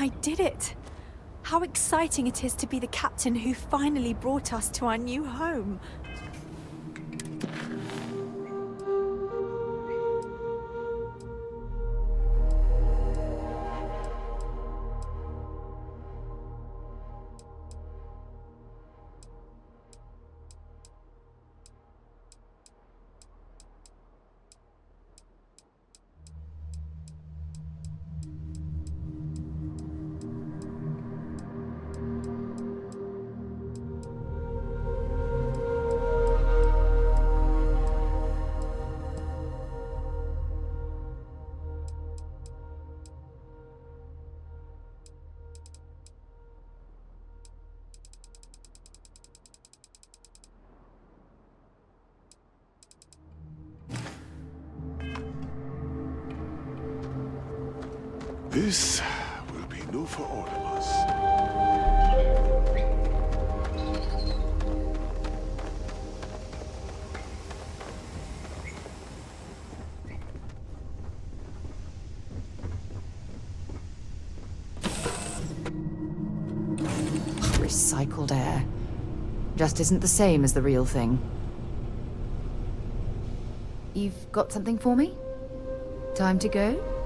I did it! How exciting it is to be the captain who finally brought us to our new home. This will be new for all of us. Recycled air. Just isn't the same as the real thing. You've got something for me? Time to go?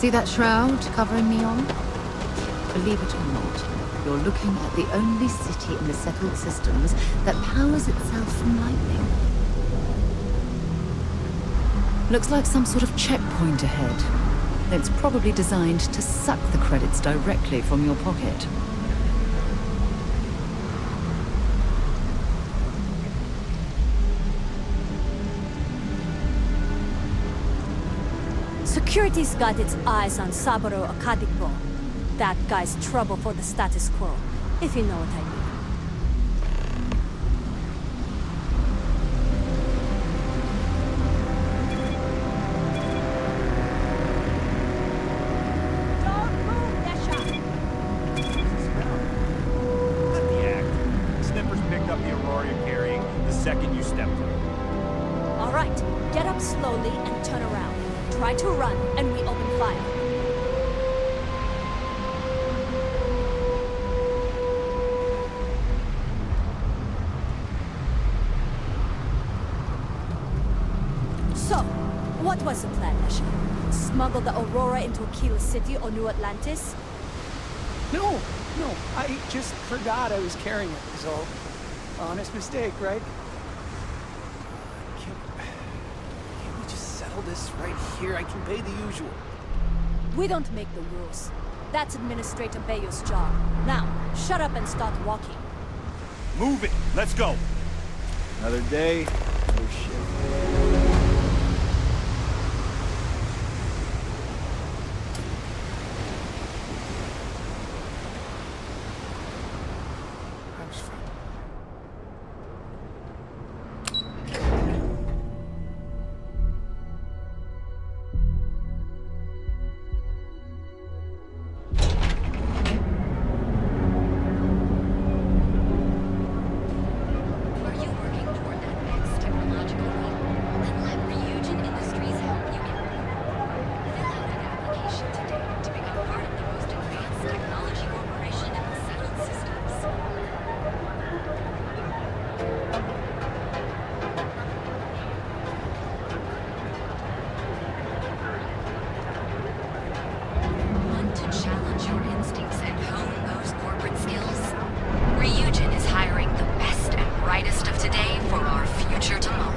See that shroud covering me on? Believe it or not, you're looking at the only city in the settled systems that powers itself from lightning. Looks like some sort of checkpoint ahead. It's probably designed to suck the credits directly from your pocket. Security's got its eyes on Saburo Okadigbo. That guy's trouble for the status quo, if you know what I mean. Don't move, Neshar! Let the act. Snippers picked up the Aurora you're carrying the second you stepped through. All right, get up slowly and turn around. Try to run, and we open fire. So, what was the plan, Neshar? Smuggle the Aurora into Akila City or New Atlantis? No, I just forgot I was carrying it, is all. Honest mistake, right? Can't we just settle this right here? I can pay the usual. We don't make the rules. That's Administrator Bayo's job. Now, shut up and start walking. Move it! Let's go! Another day, another shift. Are you working toward that next technological leap? Then let Ryujin Industries help you get there. Fill out an application today to become part of the most advanced technology corporation in the settled systems. Want to challenge your instincts and hone those corporate skills? Ryujin is hiring the best and brightest of today for our future tomorrow.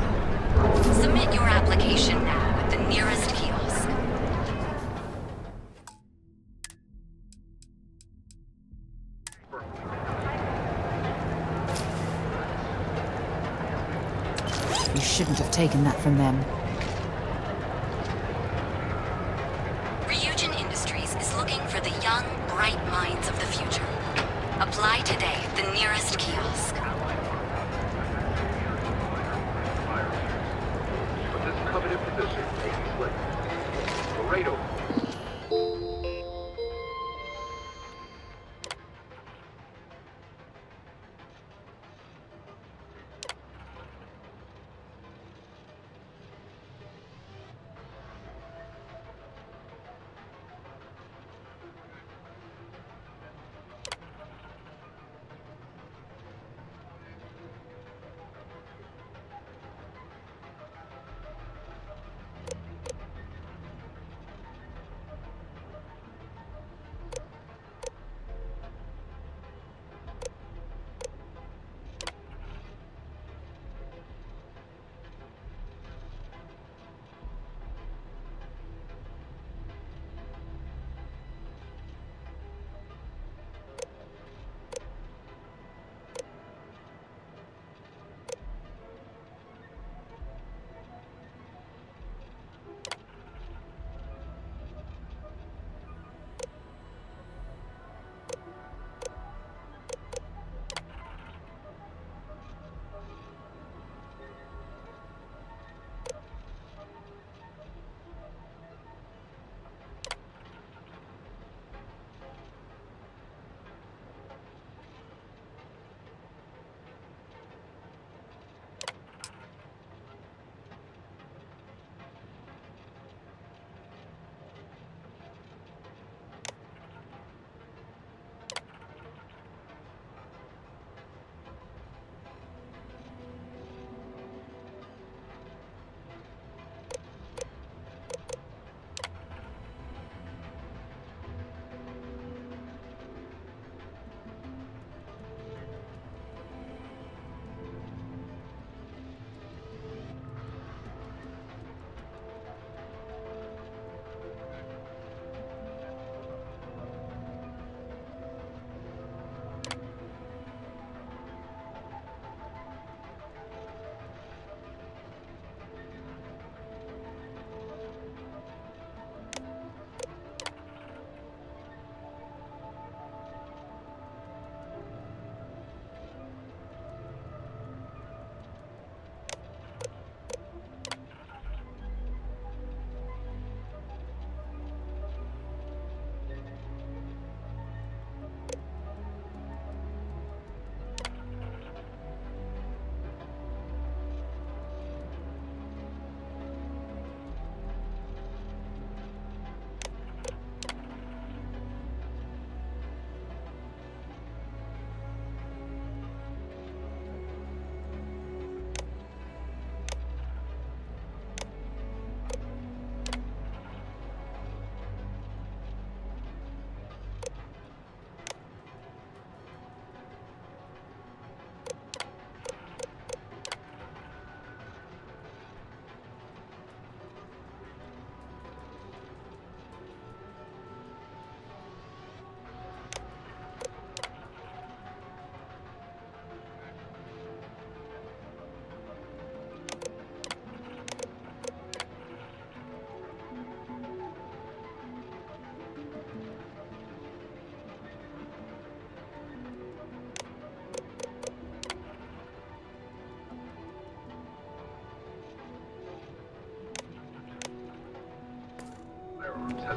Submit your application now at the nearest kiosk. You shouldn't have taken that from them. Ryujin Industries is looking for the young, bright minds of the future. Apply today at the nearest kiosk. This covenant position may be slick. Laredo.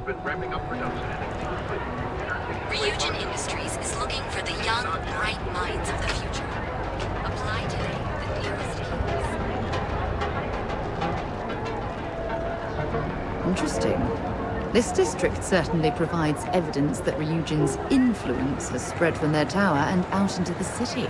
Ryujin Industries is looking for the young, bright minds of the future. Apply today at the nearest kiosk. Interesting. This district certainly provides evidence that Ryujin's influence has spread from their tower and out into the city.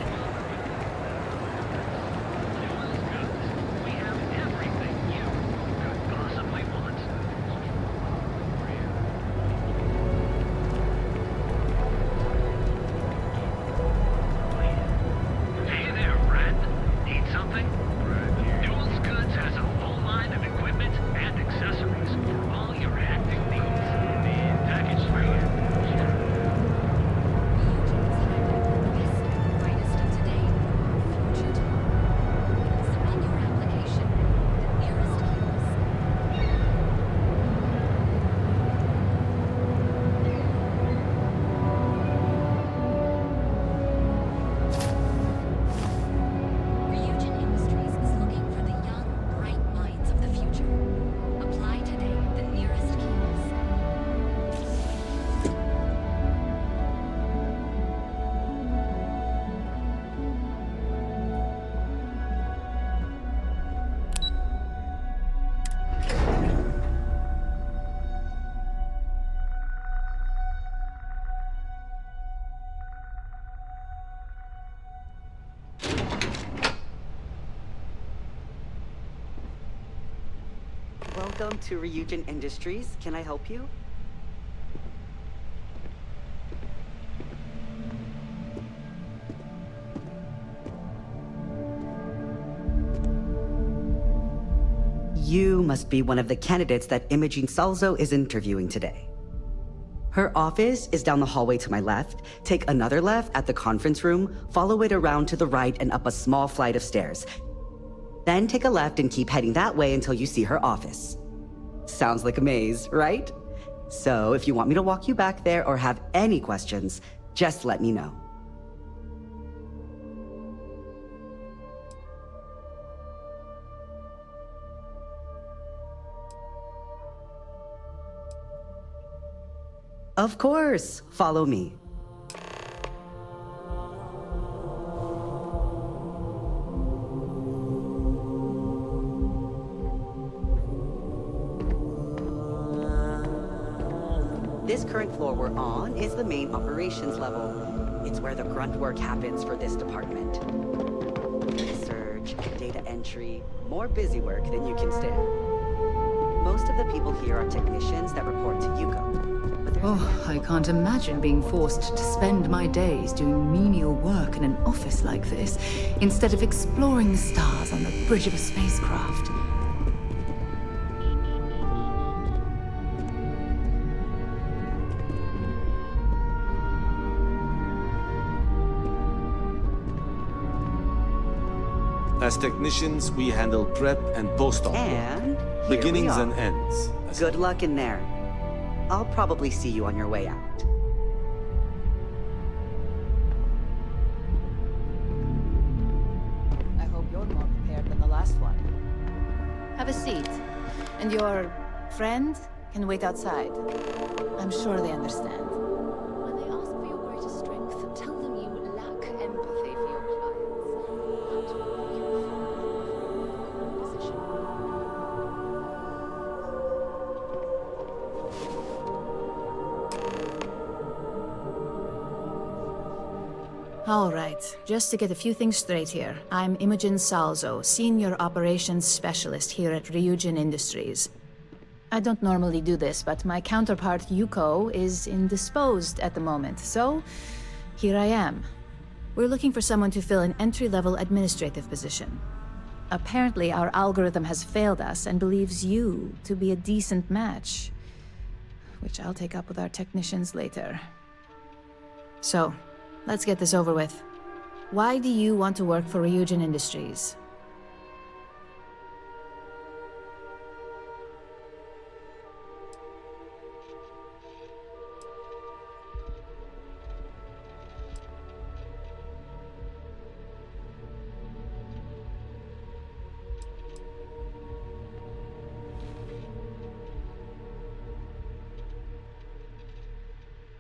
Welcome to Ryujin Industries. Can I help you? You must be one of the candidates that Imogene Salzo is interviewing today. Her office is down the hallway to my left. Take another left at the conference room, follow it around to the right and up a small flight of stairs. Then take a left and keep heading that way until you see her office. Sounds like a maze, right? So if you want me to walk you back there or have any questions, just let me know. Of course, follow me. This current floor we're on is the main operations level. It's where the grunt work happens for this department. Research, data entry, more busy work than you can stand. Most of the people here are technicians that report to Yuko. Oh, I can't imagine being forced to spend my days doing menial work in an office like this, instead of exploring the stars on the bridge of a spacecraft. As technicians, we handle prep and post-op work. And here Beginnings we are. and ends. Good luck in there. I'll probably see you on your way out. I hope you're more prepared than the last one. Have a seat. And your friend can wait outside. I'm sure they understand. When they ask for your greatest strength, tell them you lack empathy for your clients. That will make you a position. All right, just to get a few things straight here. I'm Imogene Salzo, Senior Operations Specialist here at Ryujin Industries. I don't normally do this, but my counterpart Yuko is indisposed at the moment, so here I am. We're looking for someone to fill an entry-level administrative position. Apparently, our algorithm has failed us and believes you to be a decent match, which I'll take up with our technicians later. So, let's get this over with. Why do you want to work for Ryujin Industries?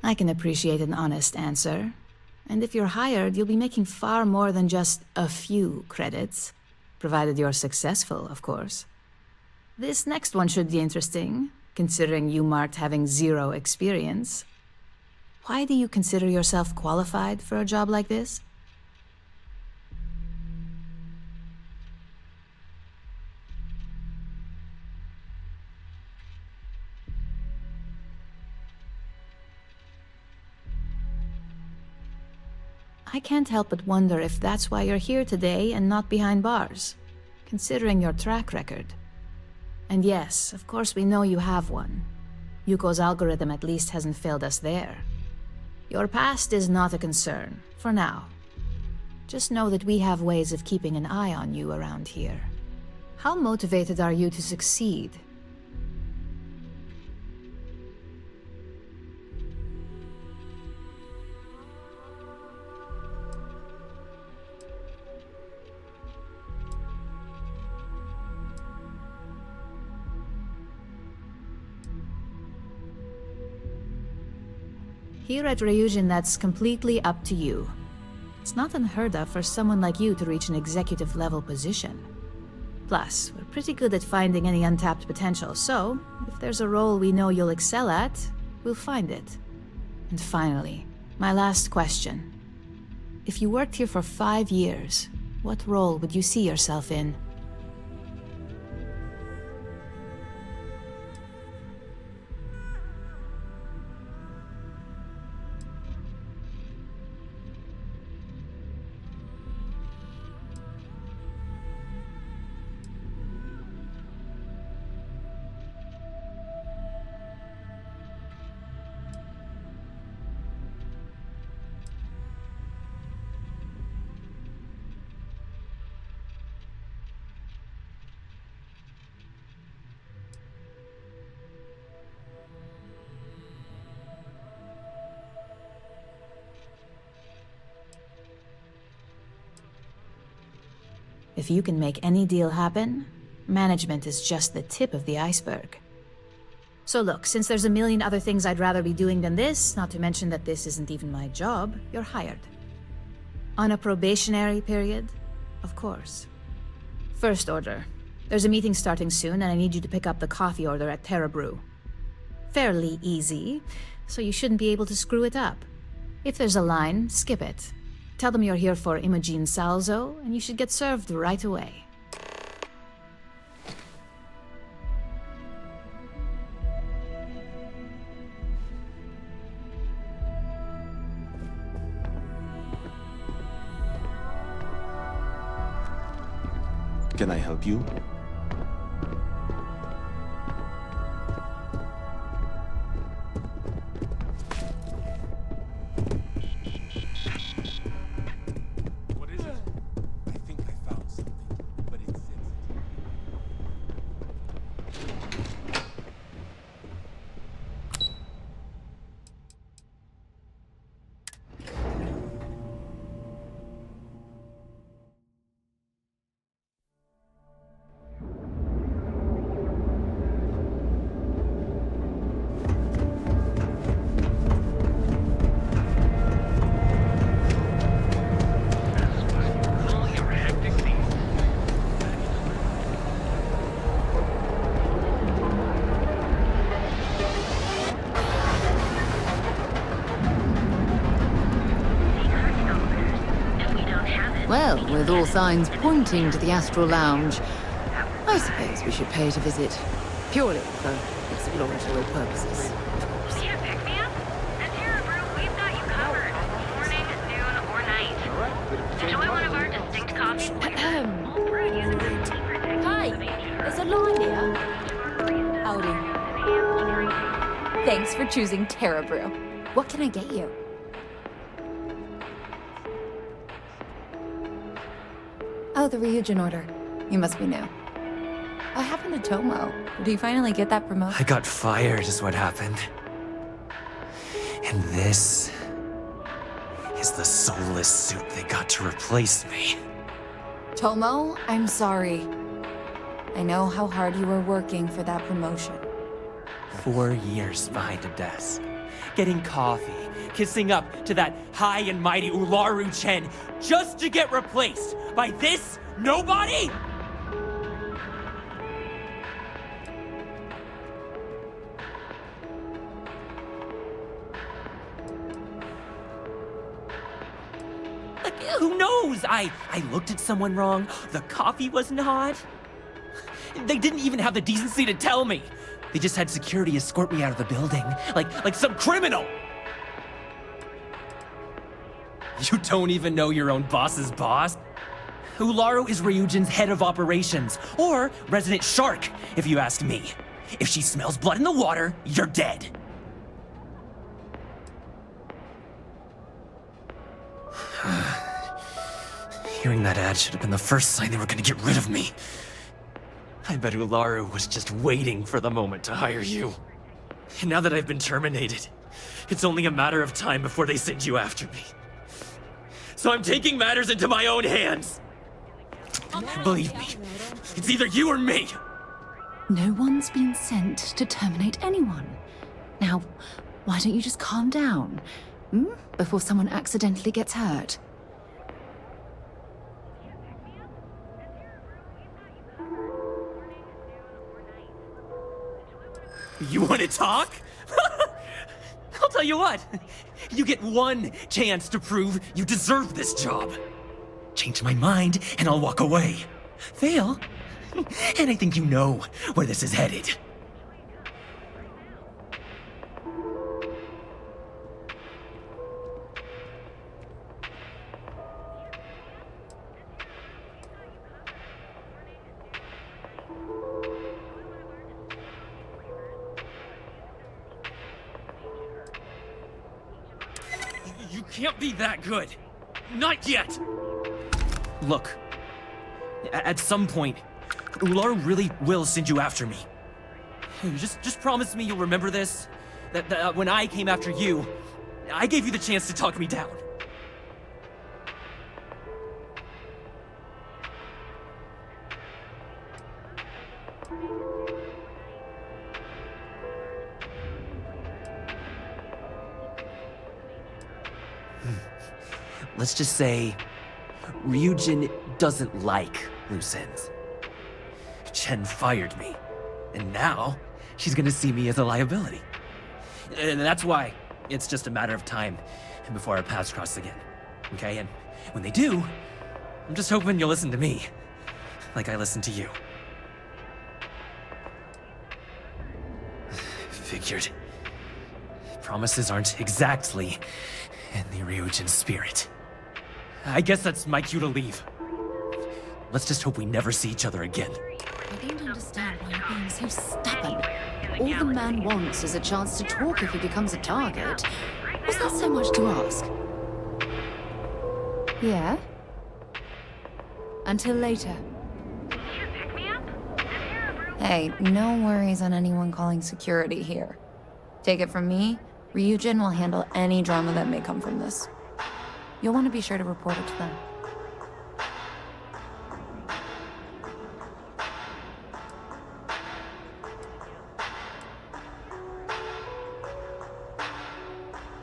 I can appreciate an honest answer. And if you're hired, you'll be making far more than just a few credits. Provided you're successful, of course. This next one should be interesting, considering you marked having 0 experience. Why do you consider yourself qualified for a job like this? I can't help but wonder if that's why you're here today and not behind bars, considering your track record. And yes, of course we know you have one. Yuko's algorithm at least hasn't failed us there. Your past is not a concern, for now. Just know that we have ways of keeping an eye on you around here. How motivated are you to succeed? Here at Ryujin, that's completely up to you. It's not unheard of for someone like you to reach an executive-level position. Plus, we're pretty good at finding any untapped potential, so if there's a role we know you'll excel at, we'll find it. And finally, my last question. If you worked here for 5 years, what role would you see yourself in? If you can make any deal happen, management is just the tip of the iceberg. So look, since there's a million other things I'd rather be doing than this, not to mention that this isn't even my job, you're hired. On a probationary period, of course. First order. There's a meeting starting soon, and I need you to pick up the coffee order at Terrabrew. Fairly easy, so you shouldn't be able to screw it up. If there's a line, skip it. Tell them you're here for Imogene Salzo, and you should get served right away. Can I help you? Well, with all signs pointing to the Astral Lounge, I suppose we should pay it a visit. Purely for exploratory purposes, of course. Yeah, pick me up. At Terrabrew, we've got you covered. Morning, noon, or night. Enjoy one of our distinct coffees. All brewed using the secret technique. Hi, there's a line here. Howdy. Thanks for choosing Terrabrew. What can I get you? Oh, the Ryujin order. You must be new. What happened to Tomo? Did he finally get that promotion? I got fired is what happened. And this is the soulless suit they got to replace me. Tomo, I'm sorry. I know how hard you were working for that promotion. 4 years behind a desk. getting coffee, kissing up to that high and mighty Ularu Chen, just to get replaced by this nobody? Like, who knows? I looked at someone wrong, the coffee wasn't hot. They didn't even have the decency to tell me. They just had security escort me out of the building, like some criminal. You don't even know your own boss's boss? Ularu is Ryujin's head of operations, or resident shark, if you ask me. If she smells blood in the water, you're dead. Hearing that ad should have been the first sign they were gonna get rid of me. I bet Ularu was just waiting for the moment to hire you. And now that I've been terminated, it's only a matter of time before they send you after me. So I'm taking matters into my own hands. Believe me, it's either you or me. No one's been sent to terminate anyone. Now, why don't you just calm down? Before someone accidentally gets hurt. You want to talk? I'll tell you what. You get one chance to prove you deserve this job. Change my mind, and I'll walk away. Fail, and I think you know where this is headed. You can't be that good. Not yet. Look, at some point, Ularu really will send you after me. Just promise me you'll remember this. That when I came after you, I gave you the chance to talk me down. Let's just say, Ryujin doesn't like loose ends. Chen fired me, and now she's gonna see me as a liability. And that's why it's just a matter of time before our paths cross again, okay? And when they do, I'm just hoping you'll listen to me, like I listened to you. Figured. Promises aren't exactly in the Ryujin spirit. I guess that's my cue to leave. Let's just hope we never see each other again. I don't understand why you're being so stubborn. All the man wants is a chance to talk if he becomes a target. Was that so much to ask? Yeah? Until later. Hey, no worries on anyone calling security here. Take it from me, Ryujin will handle any drama that may come from this. You'll want to be sure to report it to them.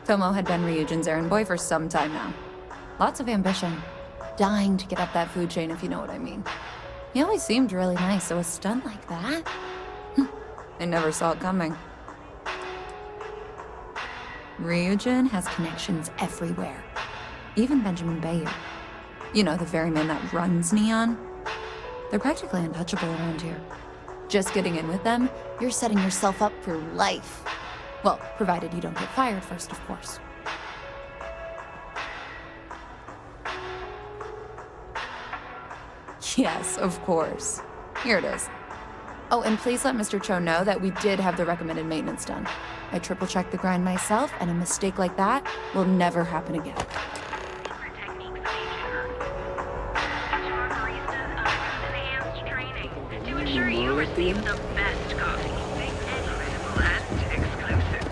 Tomo had been Ryujin's errand boy for some time now. Lots of ambition. Dying to get up that food chain, if you know what I mean. He always seemed really nice, so a stunt like that? I never saw it coming. Ryujin has connections everywhere. Even Benjamin Bayer. You know, the very man that runs Neon. They're practically untouchable around here. Just getting in with them, you're setting yourself up for life. Well, provided you don't get fired first, of course. Yes, of course. Here it is. Oh, and please let Mr. Cho know that we did have the recommended maintenance done. I triple-checked the grind myself, and a mistake like that will never happen again. To ensure you receive the best coffee, incredible and exclusive.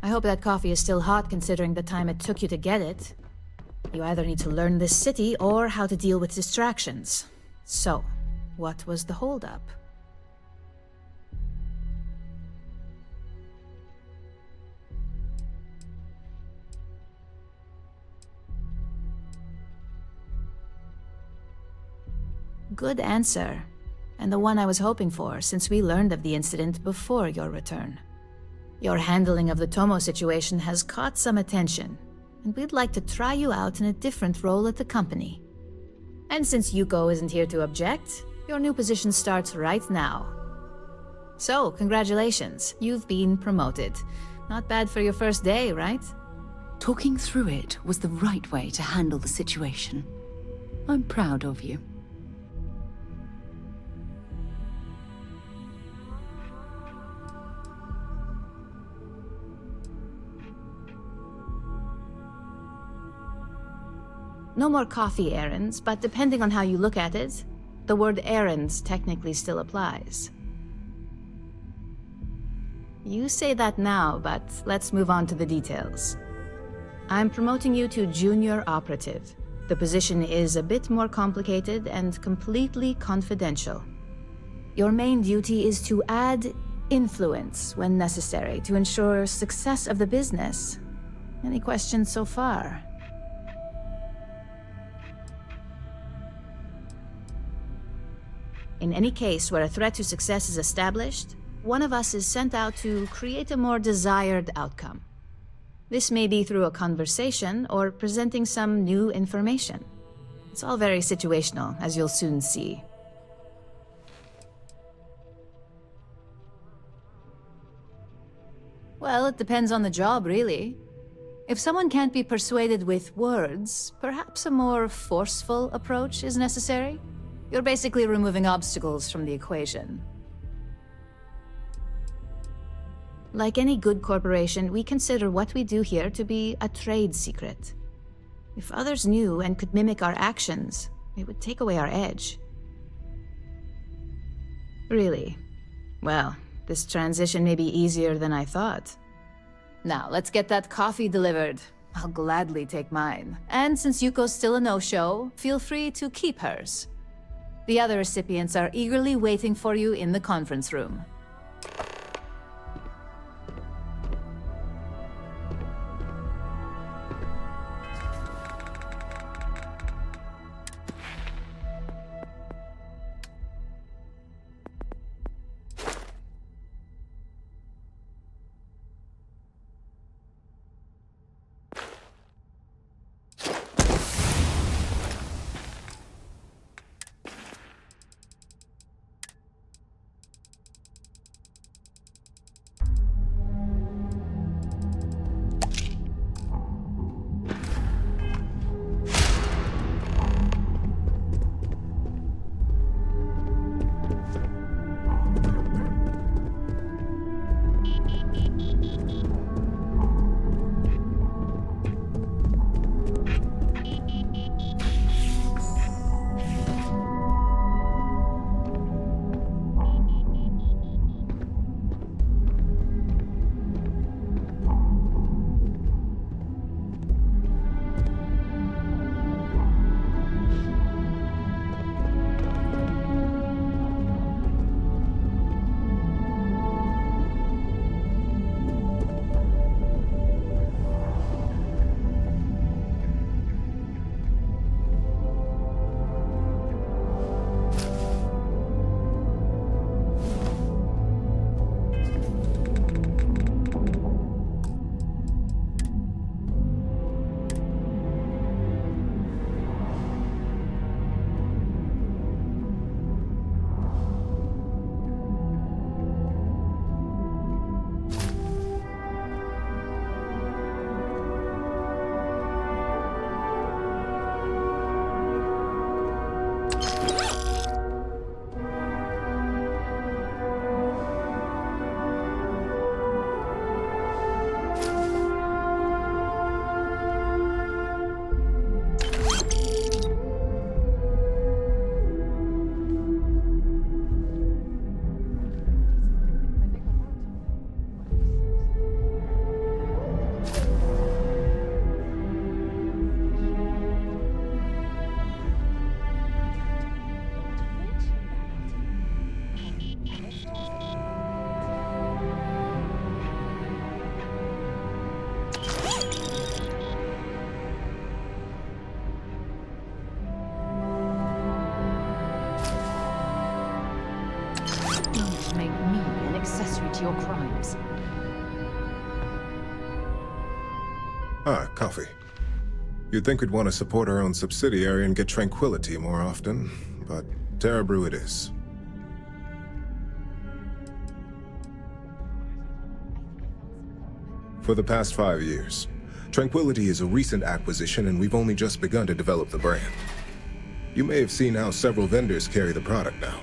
hope that coffee is still hot considering the time it took you to get it. You either need to learn this city or how to deal with distractions. So, what was the holdup? Good answer, and the one I was hoping for since we learned of the incident before your return. Your handling of the Tomo situation has caught some attention, and we'd like to try you out in a different role at the company. And since Yuko isn't here to object, your new position starts right now. So, congratulations, you've been promoted. Not bad for your first day, right? Talking through it was the right way to handle the situation. I'm proud of you. No more coffee errands, but depending on how you look at it, the word errands technically still applies. You say that now, but let's move on to the details. I'm promoting you to junior operative. The position is a bit more complicated and completely confidential. Your main duty is to add influence when necessary to ensure success of the business. Any questions so far? In any case where a threat to success is established, one of us is sent out to create a more desired outcome. This may be through a conversation or presenting some new information. It's all very situational, as you'll soon see. Well, it depends on the job, really. If someone can't be persuaded with words, perhaps a more forceful approach is necessary. You're basically removing obstacles from the equation. Like any good corporation, we consider what we do here to be a trade secret. If others knew and could mimic our actions, it would take away our edge. Really? Well, this transition may be easier than I thought. Now, let's get that coffee delivered. I'll gladly take mine. And since Yuko's still a no-show, feel free to keep hers. The other recipients are eagerly waiting for you in the conference room. to your crimes. Ah, coffee. You'd think we'd want to support our own subsidiary and get tranquility more often, but Terrabrew it is. For the past 5 years, Tranquility is a recent acquisition and we've only just begun to develop the brand. You may have seen how several vendors carry the product now.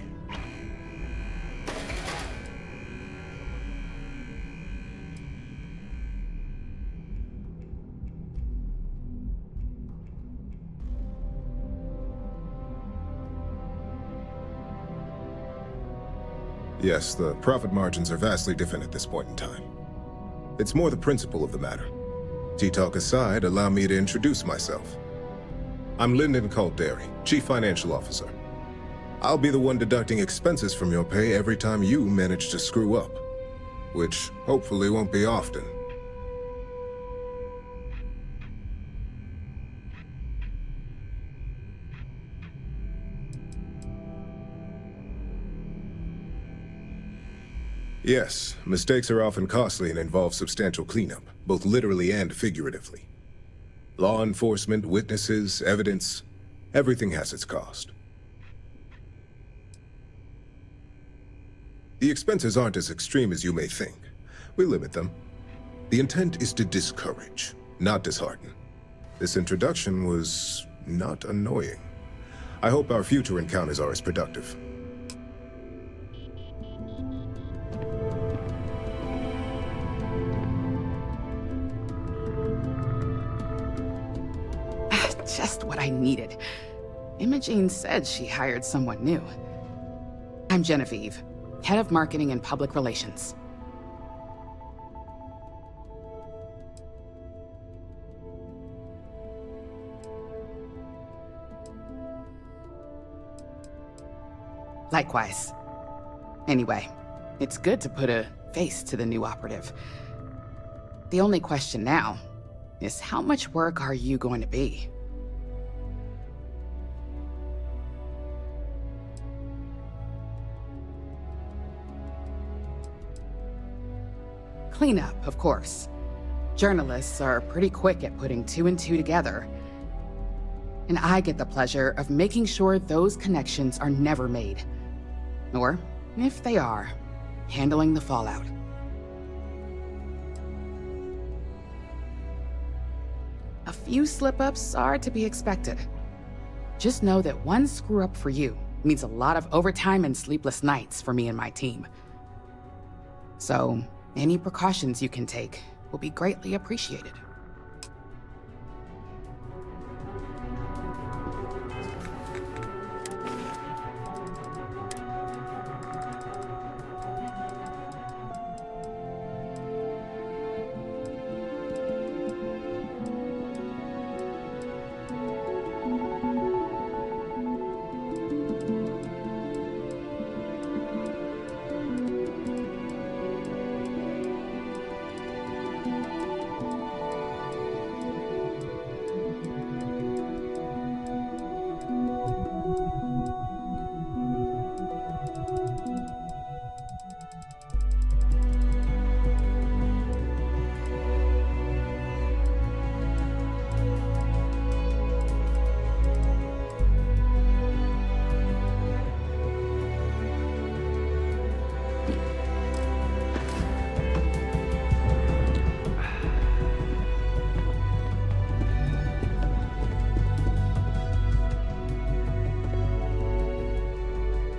Yes, the profit margins are vastly different at this point in time. It's more the principle of the matter. Tea-talk aside, allow me to introduce myself. I'm Linden Carderi, Chief Financial Officer. I'll be the one deducting expenses from your pay every time you manage to screw up, which hopefully won't be often. Yes, mistakes are often costly and involve substantial cleanup, both literally and figuratively. Law enforcement, witnesses, evidence, everything has its cost. The expenses aren't as extreme as you may think. We limit them. The intent is to discourage, not dishearten. This introduction was not annoying. I hope our future encounters are as productive. Just what I needed. Imogene said she hired someone new. I'm Genevieve, Head of Marketing and Public Relations. Likewise. Anyway, it's good to put a face to the new operative. The only question now is how much work are you going to be? Cleanup, of course. Journalists are pretty quick at putting 2 and 2 together. And I get the pleasure of making sure those connections are never made. Or, if they are, handling the fallout. A few slip-ups are to be expected. Just know that one screw-up for you means a lot of overtime and sleepless nights for me and my team. So, any precautions you can take will be greatly appreciated.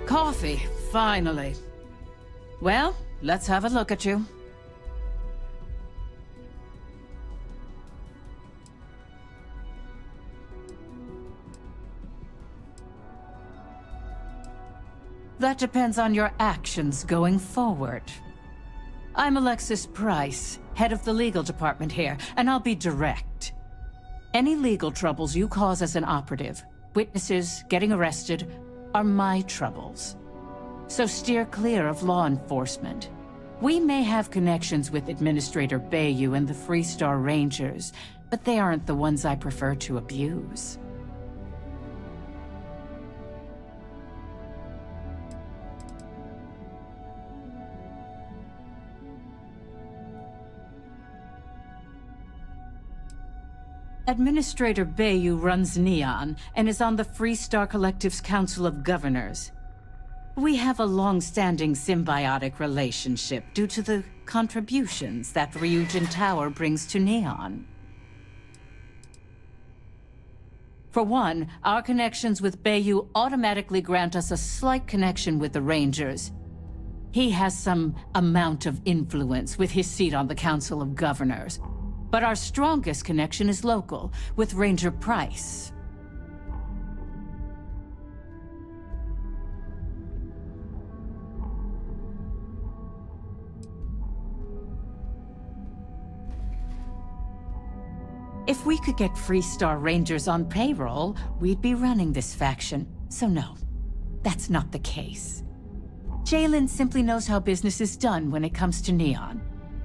Coffee, finally. Well, let's have a look at you. That depends on your actions going forward. I'm Alexis Pryce, head of the legal department here, and I'll be direct. Any legal troubles you cause as an operative, witnesses, getting arrested, are my troubles. So steer clear of law enforcement. We may have connections with Administrator Bayou and the Freestar Rangers, but they aren't the ones I prefer to abuse. Administrator Bayu runs Neon and is on the Freestar Collective's Council of Governors. We have a long-standing symbiotic relationship due to the contributions that Ryujin Tower brings to Neon. For one, our connections with Bayu automatically grant us a slight connection with the Rangers. He has some amount of influence with his seat on the Council of Governors. But our strongest connection is local, with Ranger Pryce. If we could get Freestar Rangers on payroll, we'd be running this faction. So no, that's not the case. Jalen simply knows how business is done when it comes to Neon.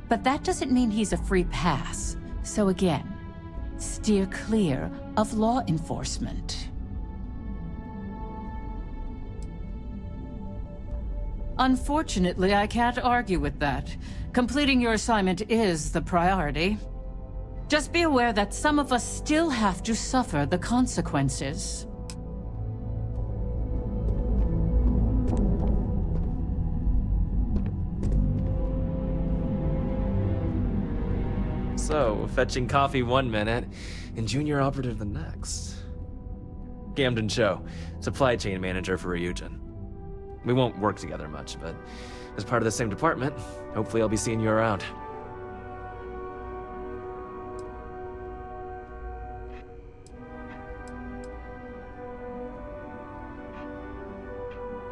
But that doesn't mean he's a free pass. So again, steer clear of law enforcement. Unfortunately, I can't argue with that. Completing your assignment is the priority. Just be aware that some of us still have to suffer the consequences. So, fetching coffee one minute, and junior operative the next. Camden Cho, supply chain manager for Ryujin. We won't work together much, but as part of the same department, hopefully I'll be seeing you around.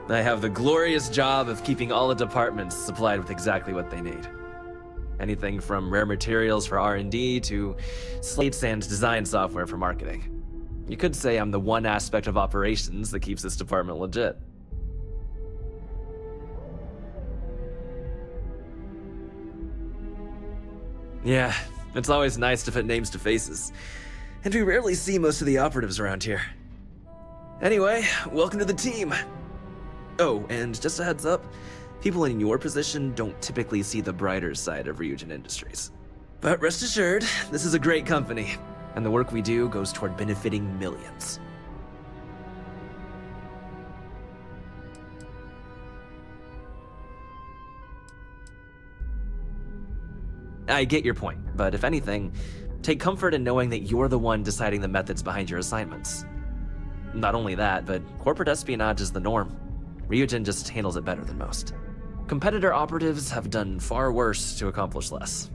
I have the glorious job of keeping all the departments supplied with exactly what they need. Anything from rare materials for R&D to slates and design software for marketing. You could say I'm the one aspect of operations that keeps this department legit. Yeah, it's always nice to put names to faces. And we rarely see most of the operatives around here. Anyway, welcome to the team. Oh, and just a heads up, people in your position don't typically see the brighter side of Ryujin Industries. But rest assured, this is a great company, and the work we do goes toward benefiting millions. I get your point, but if anything, take comfort in knowing that you're the one deciding the methods behind your assignments. Not only that, but corporate espionage is the norm. Ryujin just handles it better than most. Competitor operatives have done far worse to accomplish less.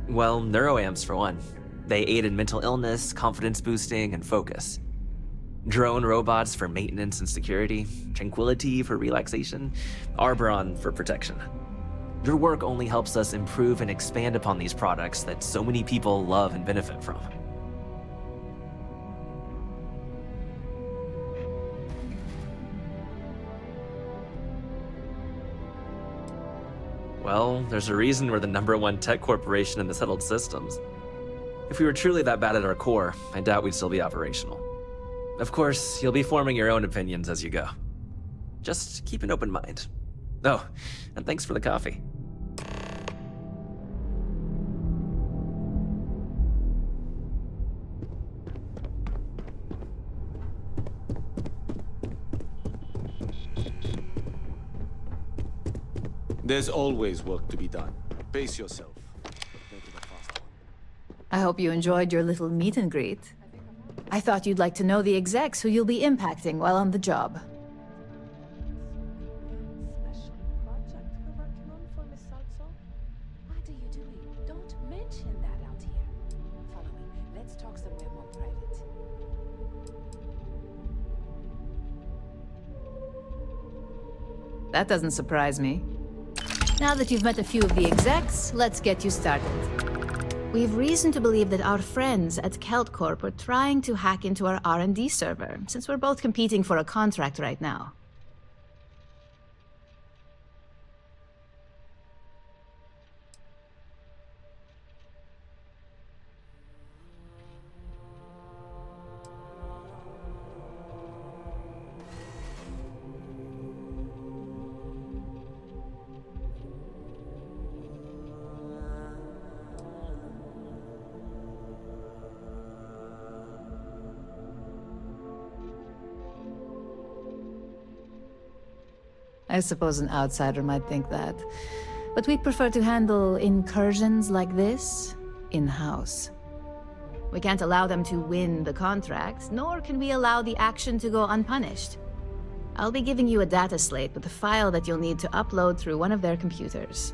Well, neuroamps for one. They aid in mental illness, confidence boosting, and focus. Drone robots for maintenance and security, tranquility for relaxation, Arboron for protection. Your work only helps us improve and expand upon these products that so many people love and benefit from. Well, there's a reason we're the #1 tech corporation in the settled systems. If we were truly that bad at our core, I doubt we'd still be operational. Of course, you'll be forming your own opinions as you go. Just keep an open mind. Oh, and thanks for the coffee. There's always work to be done. Pace yourself. I hope you enjoyed your little meet and greet. I thought you'd like to know the execs who you'll be impacting while on the job. What are you doing? Don't mention that out here. Follow me. Let's talk somewhere more private. That doesn't surprise me. Now that you've met a few of the execs, let's get you started. We've reason to believe that our friends at Celtcrop are trying to hack into our R&D server, since we're both competing for a contract right now. I suppose an outsider might think that. But we'd prefer to handle incursions like this in-house. We can't allow them to win the contract, nor can we allow the action to go unpunished. I'll be giving you a data slate with a file that you'll need to upload through one of their computers.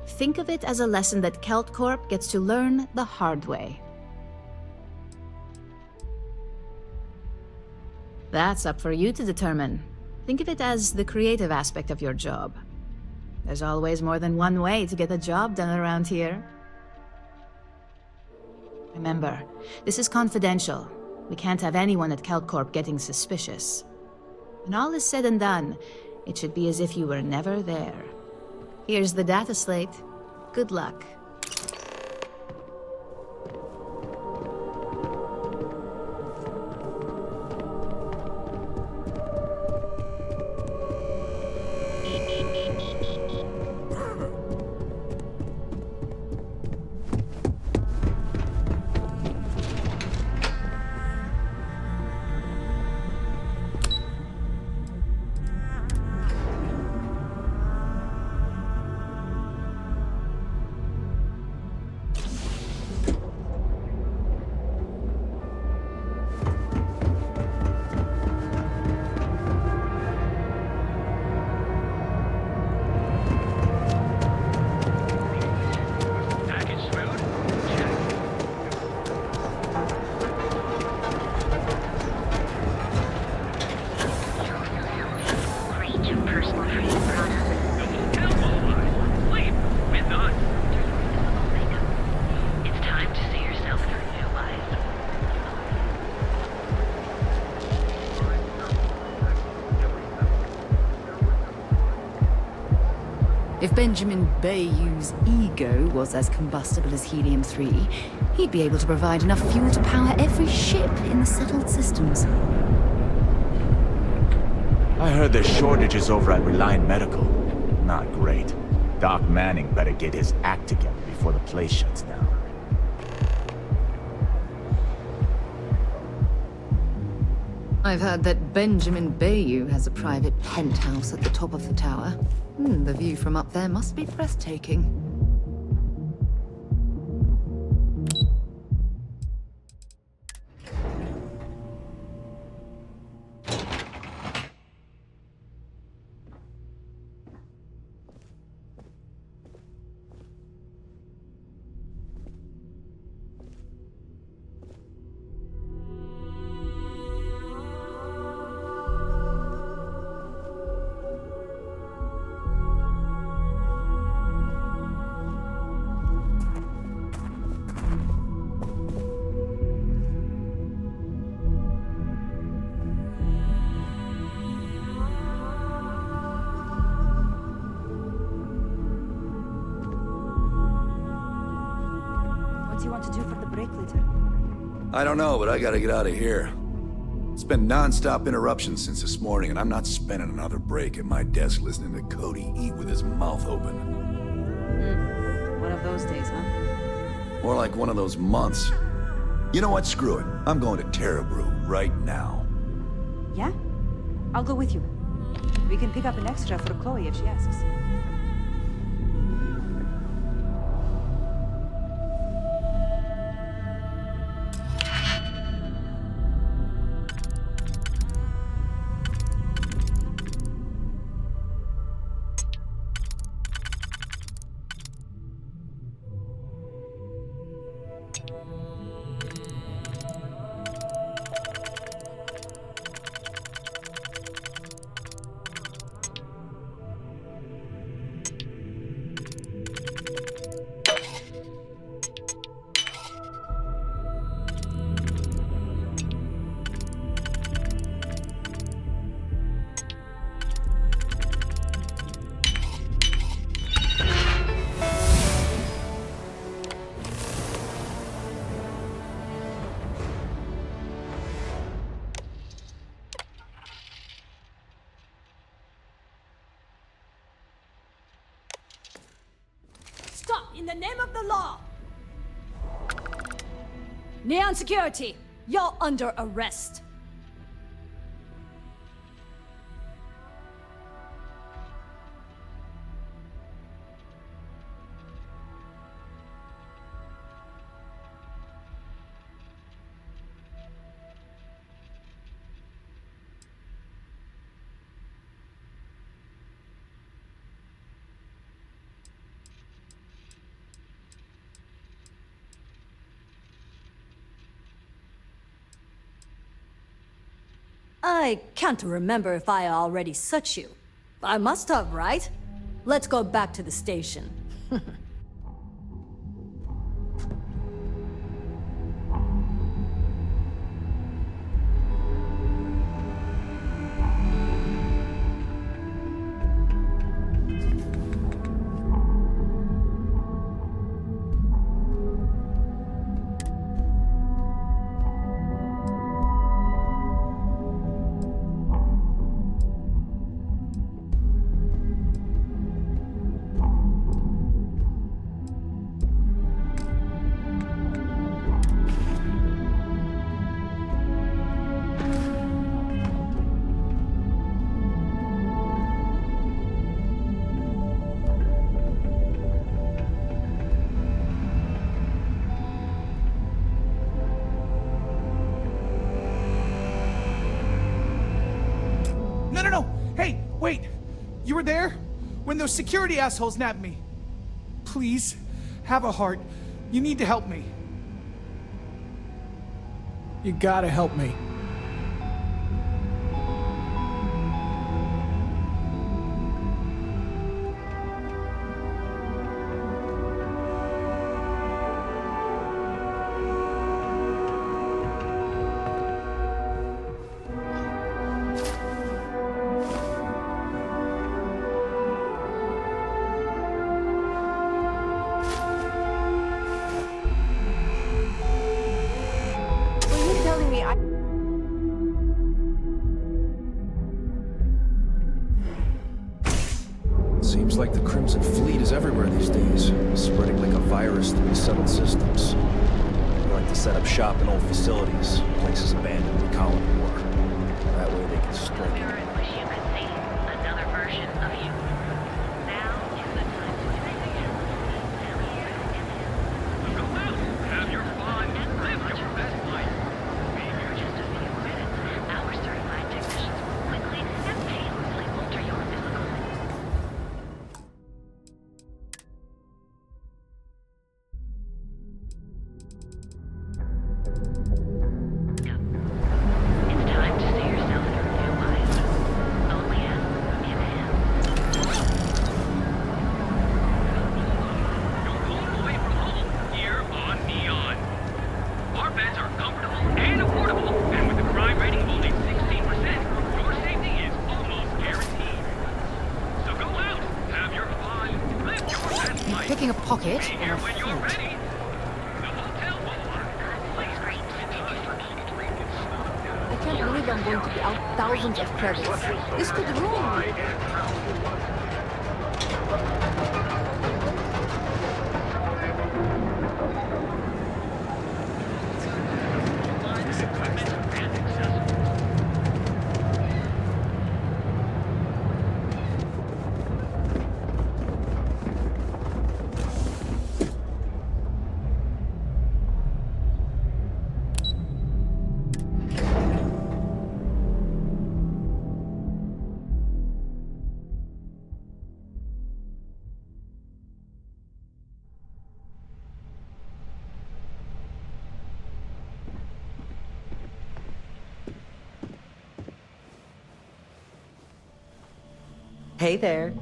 Think of it as a lesson that Celtcrop gets to learn the hard way. That's up for you to determine. Think of it as the creative aspect of your job. There's always more than one way to get a job done around here. Remember, this is confidential. We can't have anyone at Celtcrop getting suspicious. When all is said and done, it should be as if you were never there. Here's the data slate. Good luck. If Benjamin Bayou's ego was as combustible as helium-3, he'd be able to provide enough fuel to power every ship in the settled systems. I heard there's shortages over at Reliant Medical. Not great. Doc Manning better get his act together before the place shuts down. I've heard that Benjamin Bayou has a private penthouse at the top of the tower. The view from up there must be breathtaking. I don't know, but I gotta get out of here. It's been non-stop interruptions since this morning, and I'm not spending another break at my desk listening to Cody eat with his mouth open. One of those days, huh? More like one of those months. You know what? Screw it. I'm going to Terrabrew right now. Yeah? I'll go with you. We can pick up an extra for Chloe if she asks. in the name of the law! Neon Security, you're under arrest. I can't remember if I already searched you. I must have, right? Let's go back to the station. You were there? When those security assholes nabbed me? Please, have a heart. You need to help me. You gotta help me. Seems like the Crimson Fleet is everywhere these days, spreading like a virus through the settled systems. They like to set up shop in old facilities, places abandoned in the colony war. That way they can strike. Another version of you. Now is the time to go out, have your fun, live your best life. For just a few minutes, our certified technicians will quickly and painlessly alter your physical. Picking a pocket or a foot? I can't believe I'm going to be out thousands of credits. This could ruin me. Hey there.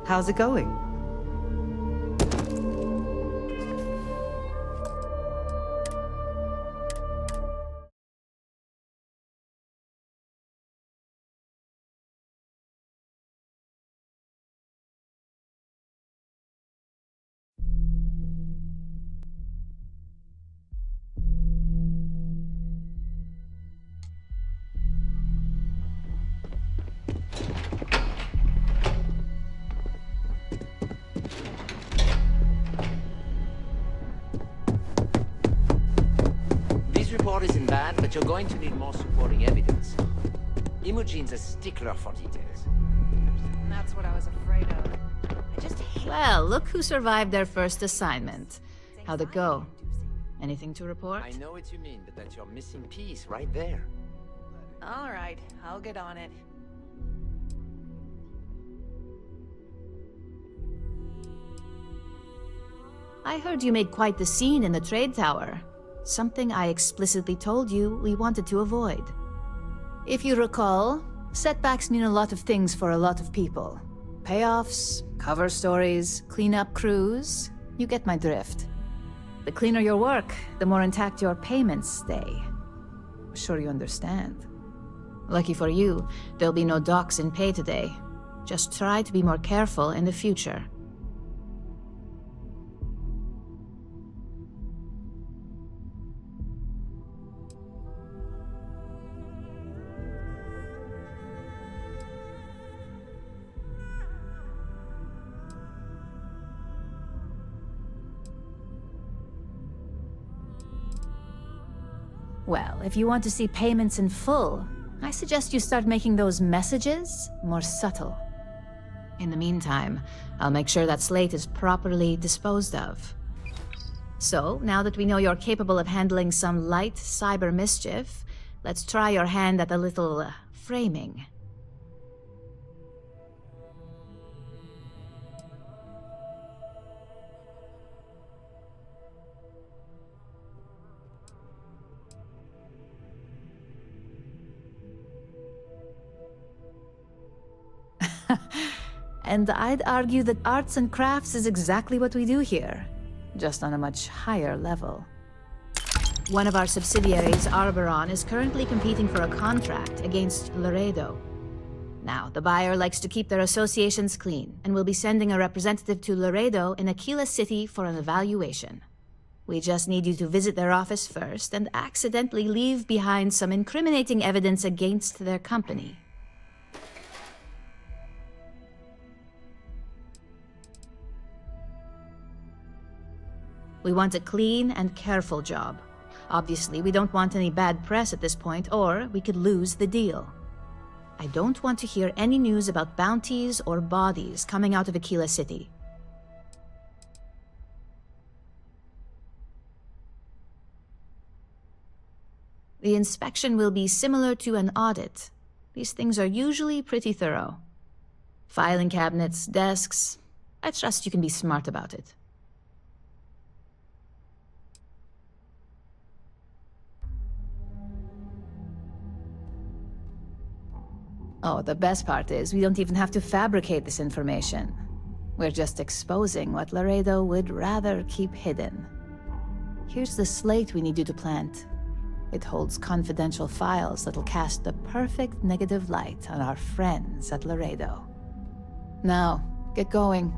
How's it going? bad, but you're going to need more supporting evidence. Imogene's a stickler for details. That's what I was afraid of. I just hate... Well, look who survived their first assignment. How'd it go? Anything to report? I know what you mean, but that's your missing piece right there. All right, I'll get on it. I heard you made quite the scene in the trade tower. Something I explicitly told you we wanted to avoid. If you recall, setbacks mean a lot of things for a lot of people. Payoffs, cover stories, cleanup crews. You get my drift. The cleaner your work, the more intact your payments stay. I'm sure you understand. Lucky for you, there'll be no docks in pay today. Just try to be more careful in the future. Well, if you want to see payments in full, I suggest you start making those messages more subtle. In the meantime, I'll make sure that slate is properly disposed of. So, now that we know you're capable of handling some light cyber mischief, let's try your hand at a little framing. And I'd argue that arts and crafts is exactly what we do here, just on a much higher level. One of our subsidiaries, Arboron, is currently competing for a contract against Laredo. Now, the buyer likes to keep their associations clean, and will be sending a representative to Laredo in Akila City for an evaluation. We just need you to visit their office first and accidentally leave behind some incriminating evidence against their company. We want a clean and careful job. Obviously, we don't want any bad press at this point, or we could lose the deal. I don't want to hear any news about bounties or bodies coming out of Akila City. The inspection will be similar to an audit. These things are usually pretty thorough. Filing cabinets, desks. I trust you can be smart about it. Oh, the best part is we don't even have to fabricate this information. We're just exposing what Laredo would rather keep hidden. Here's the slate we need you to plant. It holds confidential files that'll cast the perfect negative light on our friends at Laredo. Now, get going.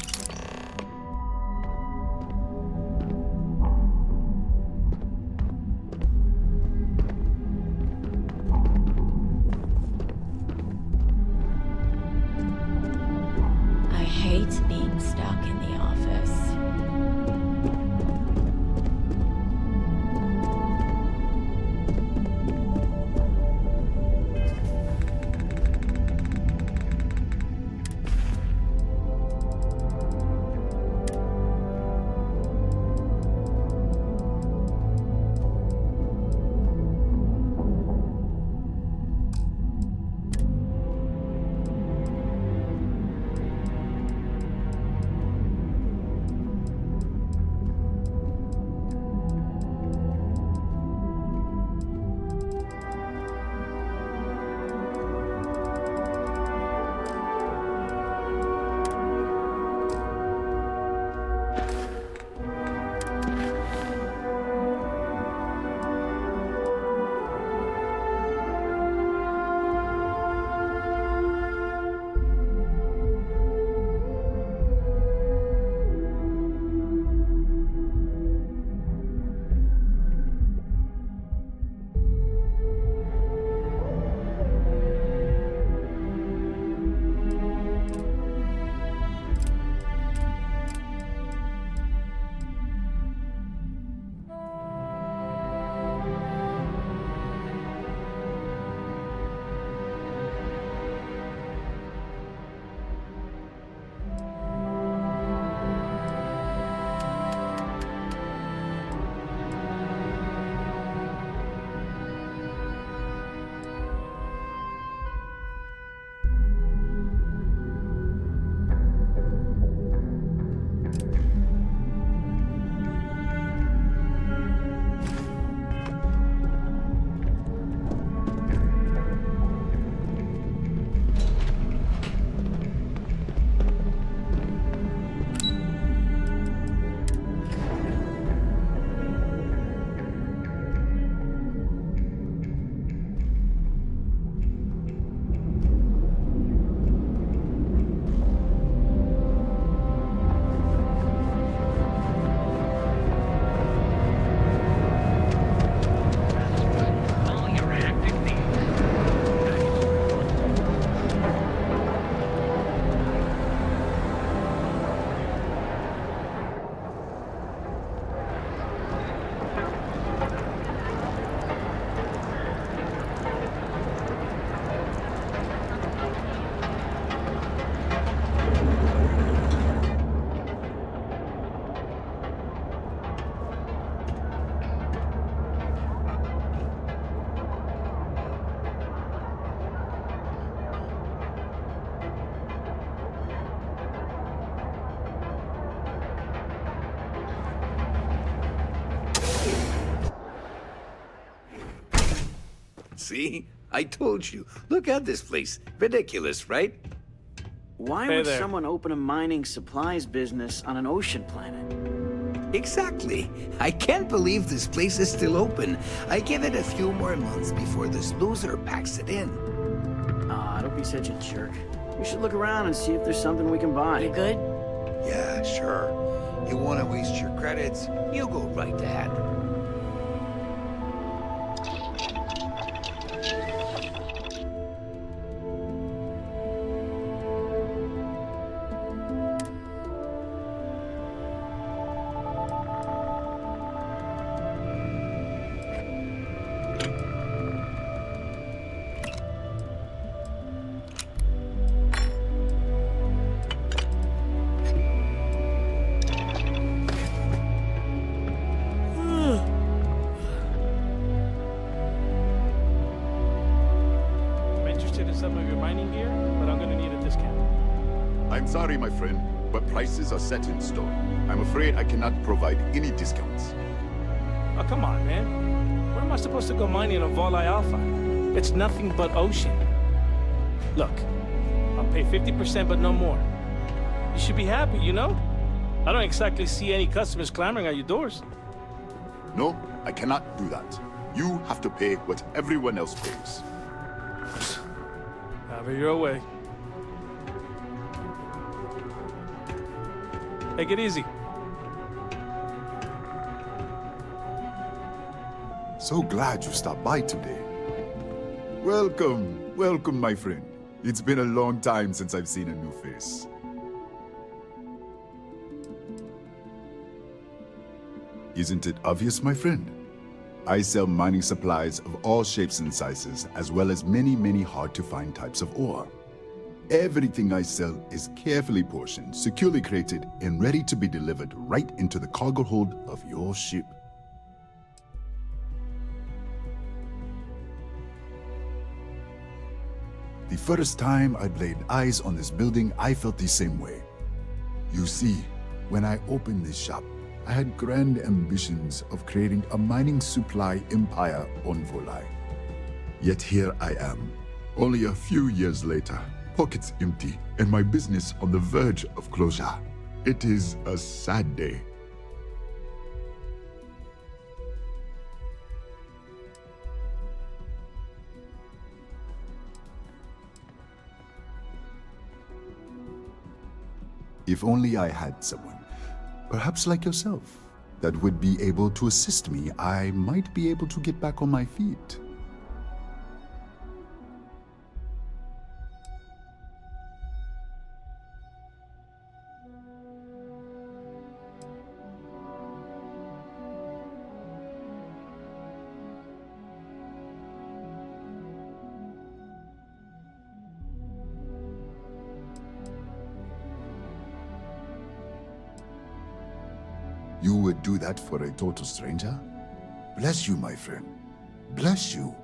Being stuck in the office. See? I told you. Look at this place. Ridiculous, right? Why would someone open a mining supplies business on an ocean planet? Exactly. I can't believe this place is still open. I give it a few more months before this loser packs it in. Ah, don't be such a jerk. We should look around and see if there's something we can buy. You good? Yeah, sure. You want to waste your credits? You go right ahead. Sorry, my friend, but prices are set in stone. I'm afraid I cannot provide any discounts. Oh, come on, man. Where am I supposed to go mining on Volii Alpha? It's nothing but ocean. Look, I'll pay 50%, but no more. You should be happy, you know? I don't exactly see any customers clamoring at your doors. No, I cannot do that. You have to pay what everyone else pays. Have it your way. Take it easy. So glad you stopped by today. Welcome, welcome, my friend. It's been a long time since I've seen a new face. Isn't it obvious, my friend? I sell mining supplies of all shapes and sizes, as well as many, many hard-to-find types of ore. Everything I sell is carefully portioned, securely crated, and ready to be delivered right into the cargo hold of your ship. The first time I laid eyes on this building, I felt the same way. You see, when I opened this shop, I had grand ambitions of creating a mining supply empire on Volii. Yet here I am, only a few years later, pockets empty, and my business on the verge of closure. It is a sad day. If only I had someone, perhaps like yourself, that would be able to assist me, I might be able to get back on my feet. You would do that for a total stranger? Bless you, my friend. Bless you.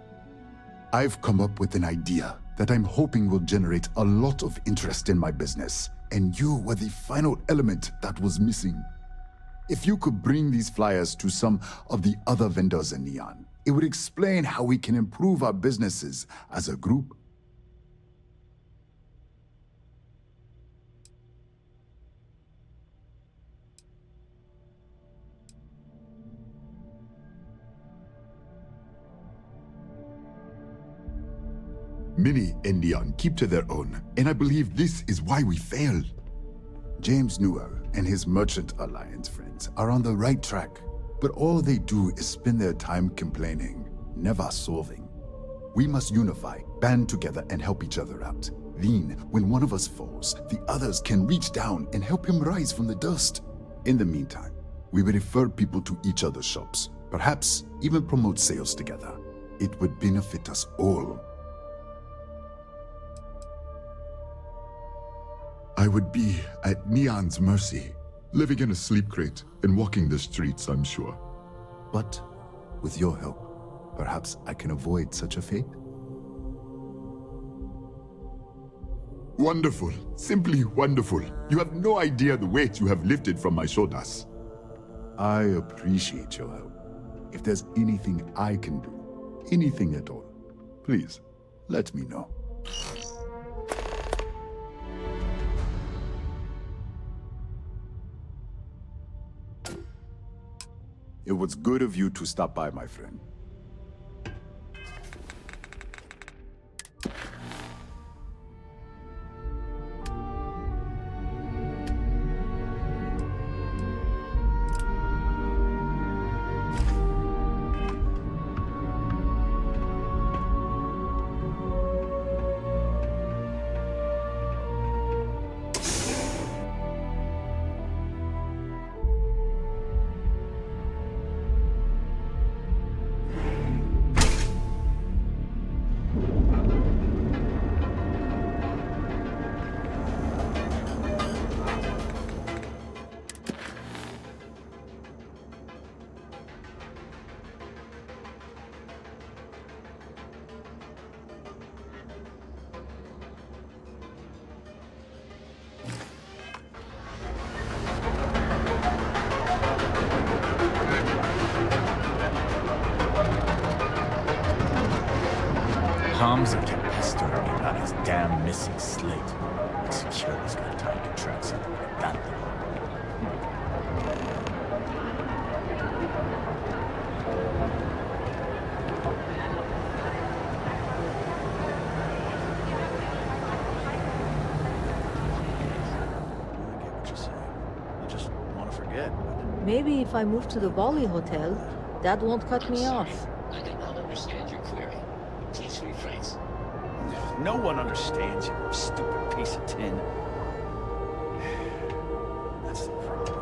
I've come up with an idea that I'm hoping will generate a lot of interest in my business, and you were the final element that was missing. If you could bring these flyers to some of the other vendors in Neon, it would explain how we can improve our businesses as a group. Many in Neon keep to their own, and I believe this is why we failed. James Newell and his Merchant Alliance friends are on the right track, but all they do is spend their time complaining, never solving. We must unify, band together, and help each other out. Then, when one of us falls, the others can reach down and help him rise from the dust. In the meantime, we will refer people to each other's shops, perhaps even promote sales together. It would benefit us all. I would be at Neon's mercy, living in a Sleepcrate and walking the streets, I'm sure. But with your help, perhaps I can avoid such a fate? Wonderful. Simply wonderful. You have no idea the weight you have lifted from my shoulders. I appreciate your help. If there's anything I can do, anything at all, Please, let me know. It was good of you to stop by, my friend. Hamza kept pestering me about his damn missing slate. Security's got time to track something like that. Maybe if I move to the Volii Hotel, that won't cut me off. I do not understand your query. Please rephrase. No one understands you, stupid piece of tin. That's the problem.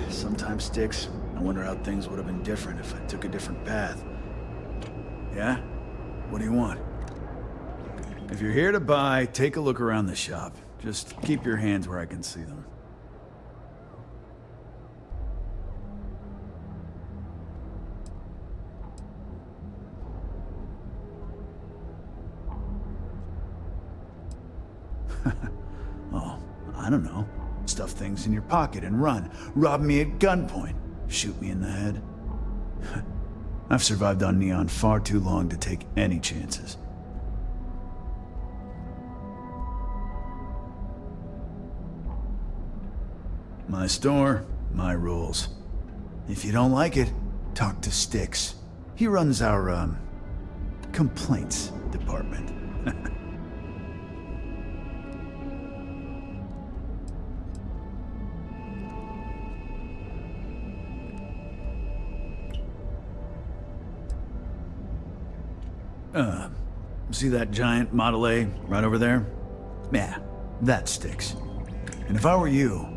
Sometimes, Sticks, I wonder how things would have been different if I took a different path. Yeah? What do you want? If you're here to buy, take a look around the shop. Just keep your hands where I can see them. Oh, I don't know. Stuff things in your pocket and run. Rob me at gunpoint. Shoot me in the head. I've survived on Neon far too long to take any chances. My store, my rules. If you don't like it, talk to Sticks. He runs our, complaints department. See that giant Model A right over there? Yeah, that Sticks. And if I were you,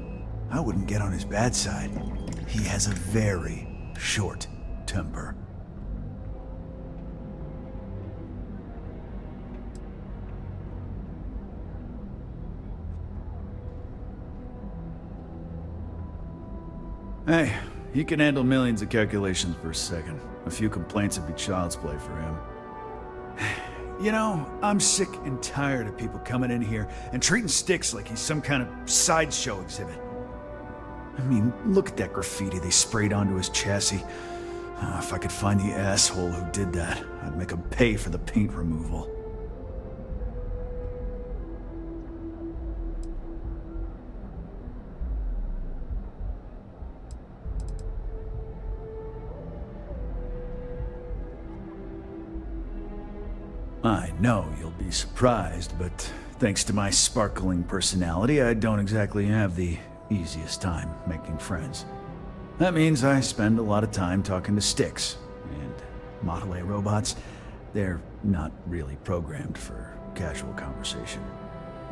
I wouldn't get on his bad side. He has a very short temper. Hey, he can handle millions of calculations per second. A few complaints would be child's play for him. You know, I'm sick and tired of people coming in here and treating Sticks like he's some kind of sideshow exhibit. I mean, look at that graffiti they sprayed onto his chassis. If I could find the asshole who did that, I'd make him pay for the paint removal. I know you'll be surprised, but thanks to my sparkling personality, I don't exactly have the easiest time making friends. That means I spend a lot of time talking to Sticks, and Model A robots, they're not really programmed for casual conversation.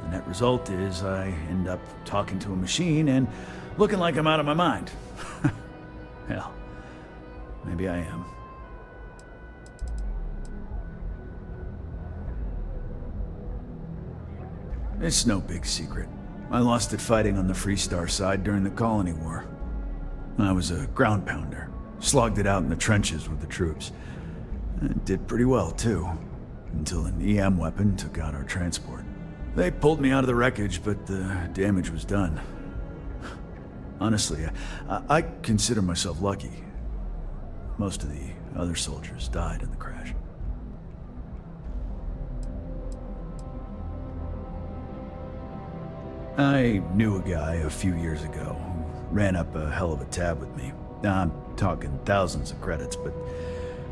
The net result is I end up talking to a machine and looking like I'm out of my mind. Hell, maybe I am. It's no big secret. I lost it fighting on the Freestar side during the Colony War. I was a ground pounder, slogged it out in the trenches with the troops. It did pretty well, too. Until an EM weapon took out our transport. They pulled me out of the wreckage, but the damage was done. Honestly, I consider myself lucky. Most of the other soldiers died in the crash. I knew a guy a few years ago who ran up a hell of a tab with me. I'm talking thousands of credits, but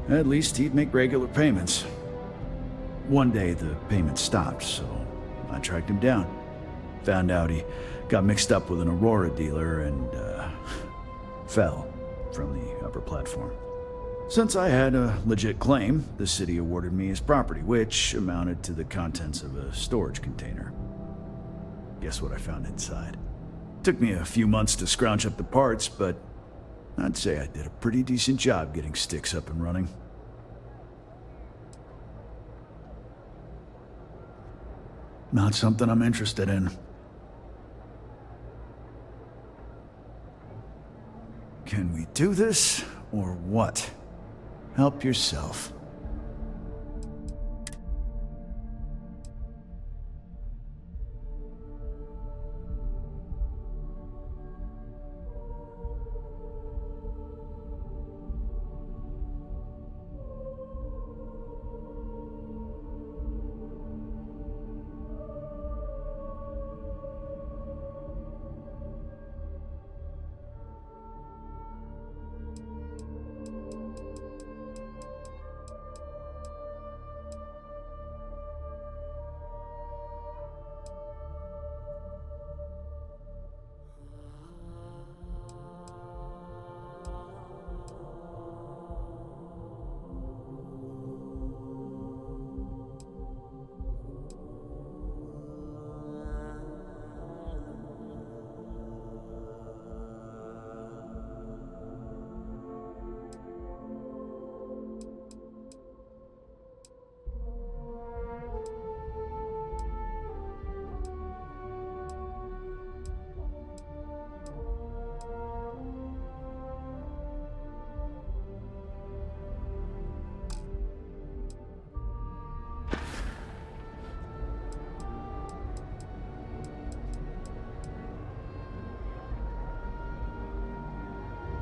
at least he'd make regular payments. One day the payments stopped, so I tracked him down. Found out he got mixed up with an Aurora dealer and fell from the upper platform. Since I had a legit claim, the city awarded me his property, which amounted to the contents of a storage container. Guess what I found inside? Took me a few months to scrounge up the parts, but I'd say I did a pretty decent job getting Styx up and running. Not something I'm interested in. Can we do this, or what? Help yourself.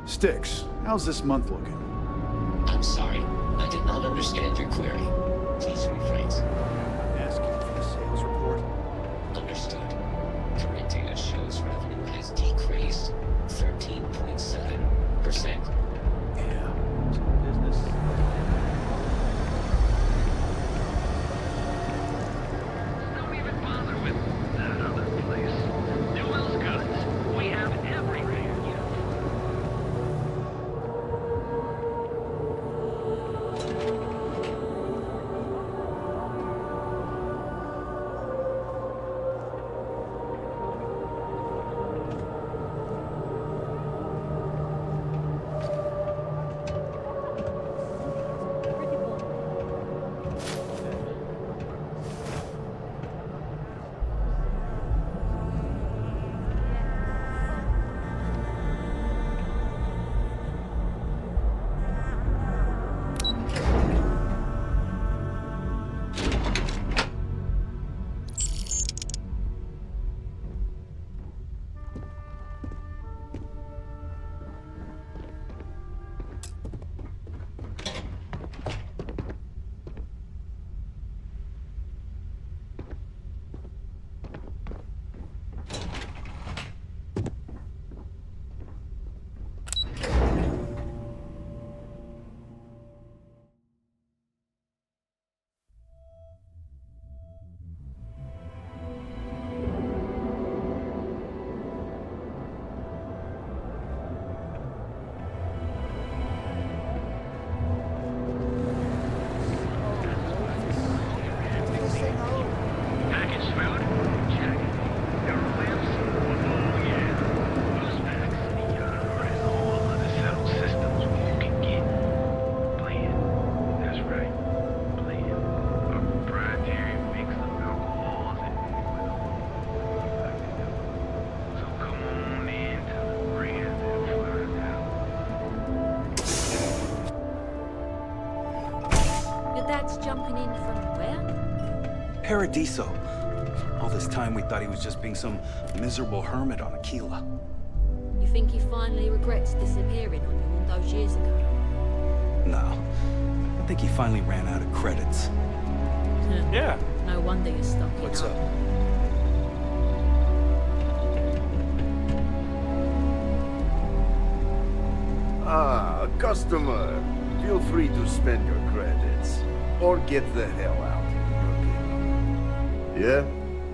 Styx, how's this month looking? I'm sorry. I did not understand your query. Please rephrase. Asking for the sales report. Understood. Current data shows revenue has decreased 13.7%. Yeah, it's business. Don't even bother with that other place. Newell's goods. We have everything. jumping in from where? Paradiso. All this time we thought he was just being some miserable hermit on Akila. You think he finally regrets disappearing on you all those years ago? No. I think he finally ran out of credits. Yeah. No wonder you're stuck. What's up? Ah, customer. Feel free to spend your credits. Or get the hell out. Okay. Yeah?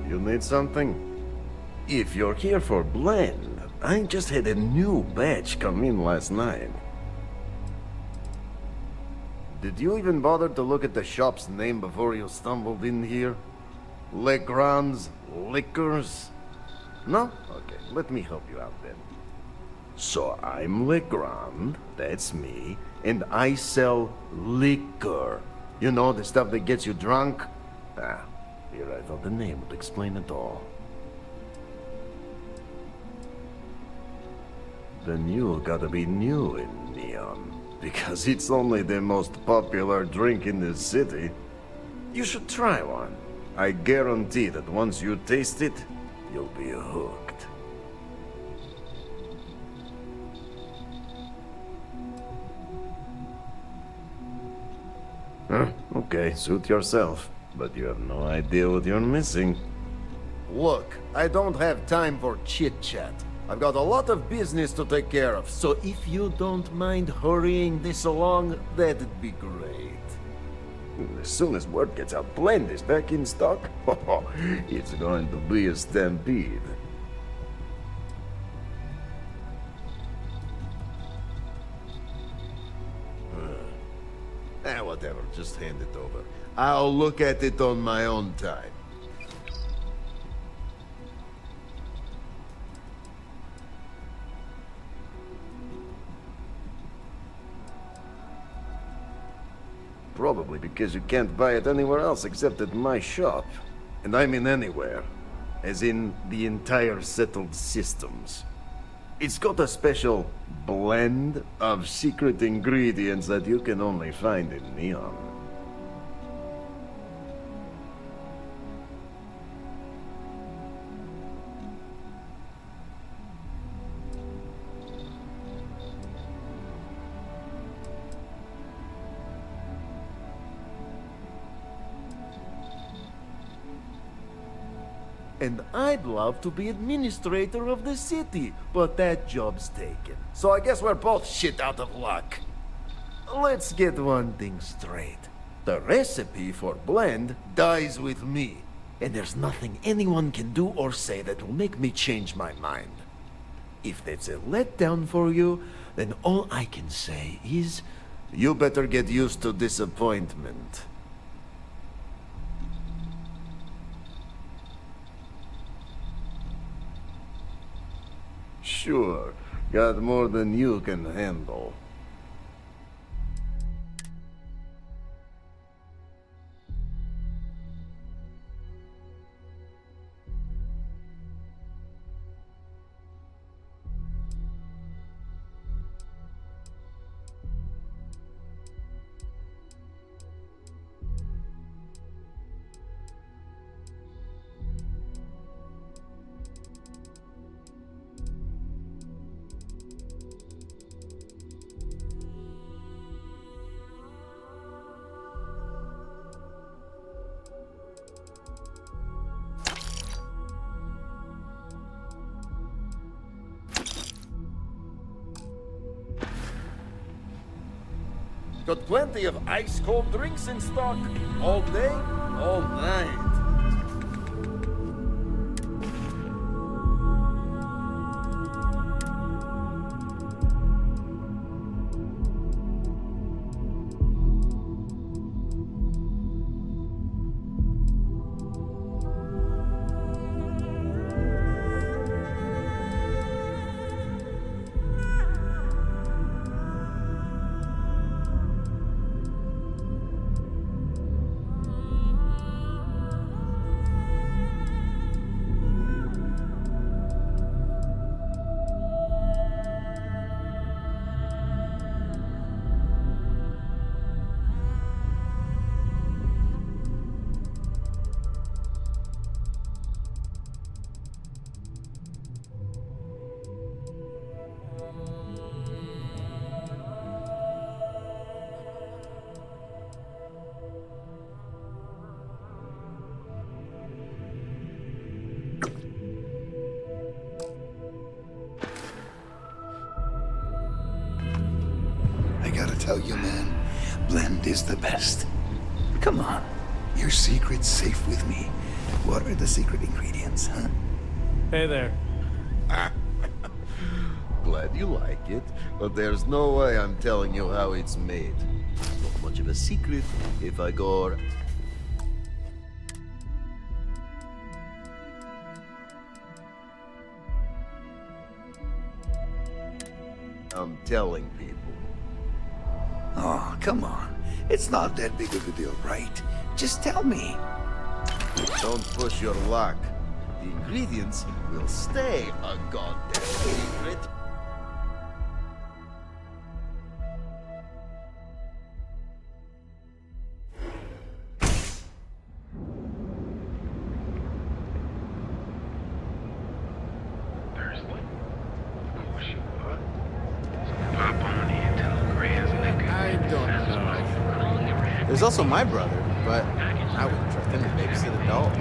You need something? If you're here for blend, I just had a new batch come in last night. Did you even bother to look at the shop's name before you stumbled in here? Legrande's Liquors? No? Okay, let me help you out then. So I'm Legrande, that's me, and I sell liquor. You know, the stuff that gets you drunk? Ah, here I thought the name would explain it all. Then you gotta be new in Neon, because it's only the most popular drink in the city. You should try one. I guarantee that once you taste it, you'll be hooked. Huh? Okay, suit yourself. But you have no idea what you're missing. Look, I don't have time for chit-chat. I've got a lot of business to take care of, so if you don't mind hurrying this along, that'd be great. As soon as word gets out Blend is back in stock, it's going to be a stampede. Whatever, just hand it over. I'll look at it on my own time. Probably because you can't buy it anywhere else except at my shop. And I mean anywhere. As in the entire settled systems. It's got a special blend of secret ingredients that you can only find in Neon. And I'd love to be administrator of the city, but that job's taken. So I guess we're both shit out of luck. Let's get one thing straight. The recipe for blend dies with me. And there's nothing anyone can do or say that will make me change my mind. If that's a letdown for you, then all I can say is, you better get used to disappointment. Sure, got more than you can handle. Got plenty of ice-cold drinks in stock. All day, all night. tell you, man, blend is the best. Come on. Your secret's safe with me. What are the secret ingredients, huh? Hey there. Glad you like it, but there's no way I'm telling you how it's made. It's not much of a secret if I go... I'm telling people. Oh, come on. It's not that big of a deal, right? Just tell me. Don't push your luck. The ingredients will stay a goddamn secret. There's also my brother, but I wouldn't trust him to babysit a dog.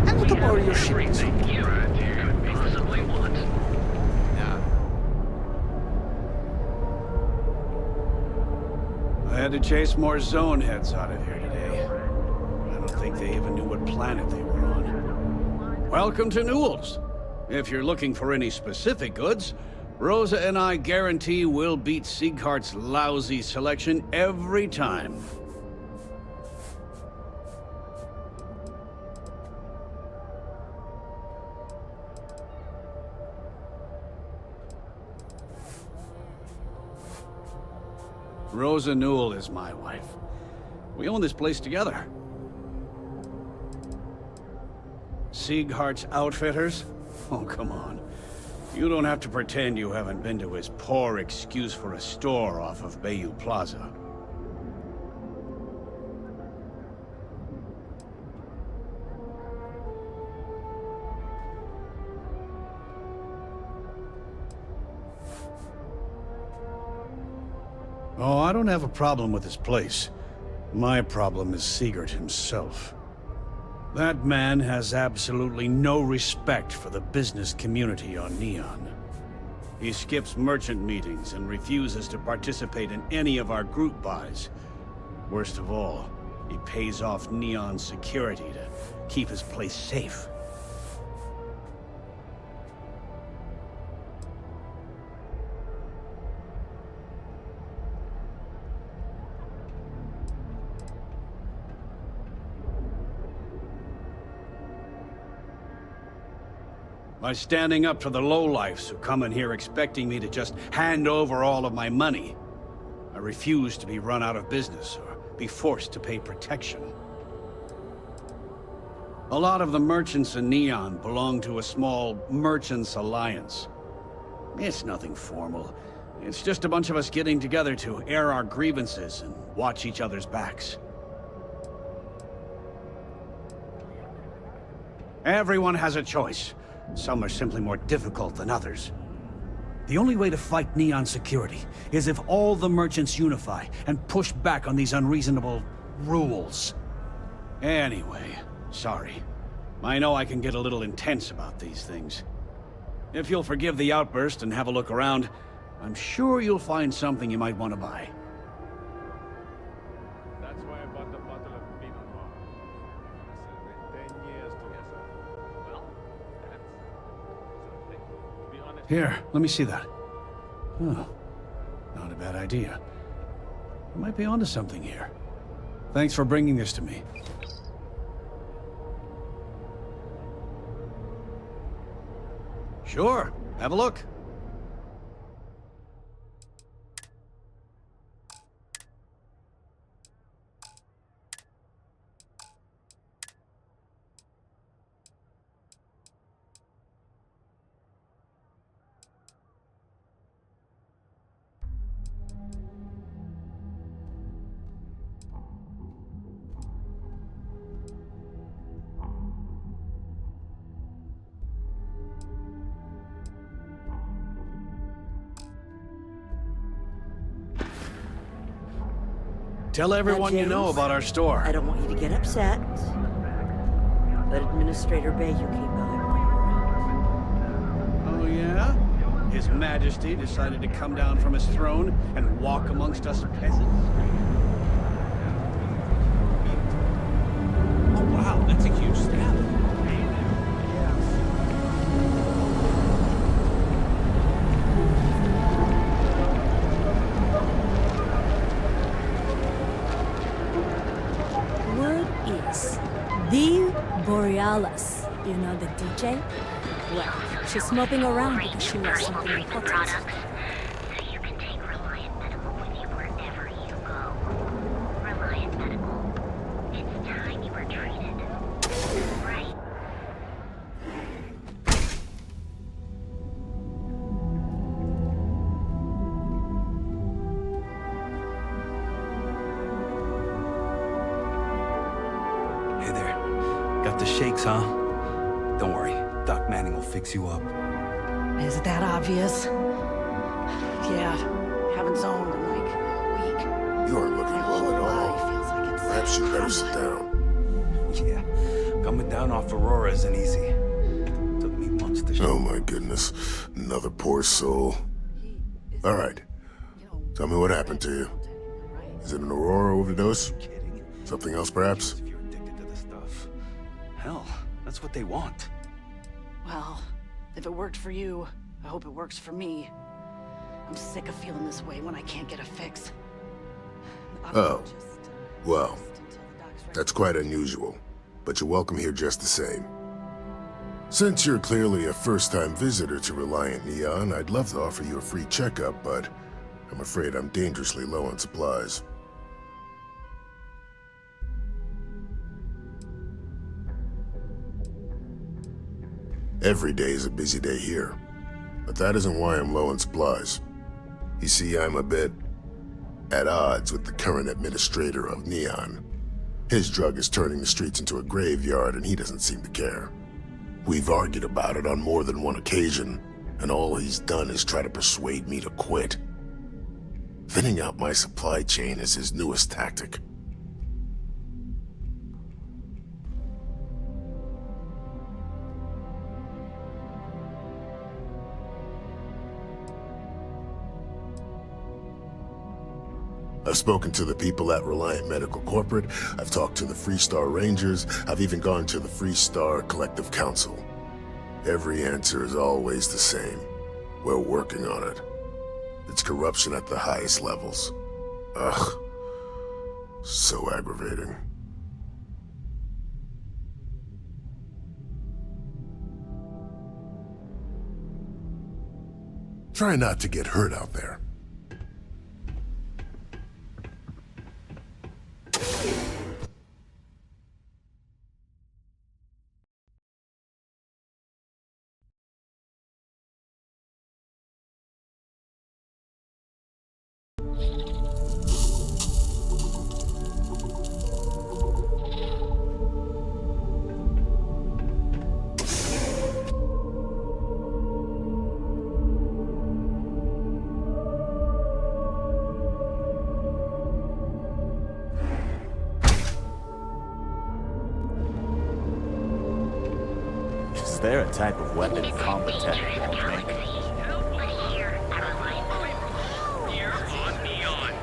I want to borrow your shit. I had to chase more zone heads out of here today. I don't think they even knew what planet they were on. Welcome to Newell's. If you're looking for any specific goods, Rosa and I guarantee we'll beat Sieghart's lousy selection every time. Rosa Newell is my wife. We own this place together. Sieghart's Outfitters? Oh, come on. You don't have to pretend you haven't been to his poor excuse for a store off of Bayou Plaza. Oh, I don't have a problem with this place. My problem is Siegert himself. That man has absolutely no respect for the business community on Neon. He skips merchant meetings and refuses to participate in any of our group buys. Worst of all, he pays off Neon security to keep his place safe. By standing up to the lowlifes who come in here expecting me to just hand over all of my money. I refuse to be run out of business or be forced to pay protection. A lot of the merchants in Neon belong to a small merchants alliance. It's nothing formal. It's just a bunch of us getting together to air our grievances and watch each other's backs. Everyone has a choice. Some are simply more difficult than others. The only way to fight Neon security is if all the merchants unify and push back on these unreasonable rules. Anyway, sorry. I know I can get a little intense about these things. If you'll forgive the outburst and have a look around, I'm sure you'll find something you might want to buy. That's why I bought the bottle of Pinot Noir. I celebrate 10 years together. Well, that's something. To be honest. Here, let me see that. Oh, not a bad idea. You might be onto something here. Thanks for bringing this to me. Sure, have a look. Tell everyone you know about our store. I don't want you to get upset. But Administrator Bayou came by. Oh, yeah? His Majesty decided to come down from his throne and walk amongst us peasants? Oh, wow, that's a huge stab. The Borealis, you know, the DJ? Well, she's moping around because she lost something important. You can take Reliant Medical with you wherever you go. Reliant Medical. It's time you were treated. Right? Hey there. Got the shakes, huh? Don't worry. Doc Manning will fix you up. Is it that obvious? Yeah, haven't zoned in like a week. You aren't looking well at all. Perhaps you better sit down. Yeah, coming down off Aurora isn't easy. Took me months to show. Oh my goodness. Another poor soul. All right. Tell me what happened to you. Is it an Aurora overdose? Something else, perhaps? If you're addicted to the stuff. Hell, that's what they want. Well, if it worked for you, I hope it works for me. I'm sick of feeling this way when I can't get a fix. Oh. Well, that's quite unusual, but you're welcome here just the same. Since you're clearly a first-time visitor to Reliant Neon, I'd love to offer you a free checkup, but I'm afraid I'm dangerously low on supplies. Every day is a busy day here, but that isn't why I'm low on supplies. You see, I'm a bit at odds with the current administrator of Neon. His drug is turning the streets into a graveyard, and he doesn't seem to care. We've argued about it on more than one occasion, and all he's done is try to persuade me to quit. Thinning out my supply chain is his newest tactic. I've spoken to the people at Reliant Medical Corporate, I've talked to the Freestar Rangers, I've even gone to the Freestar Collective Council. Every answer is always the same. We're working on it. It's corruption at the highest levels. Ugh. So aggravating. Try not to get hurt out there. Is there a type of weapon combat tech won't make? Here on Neon.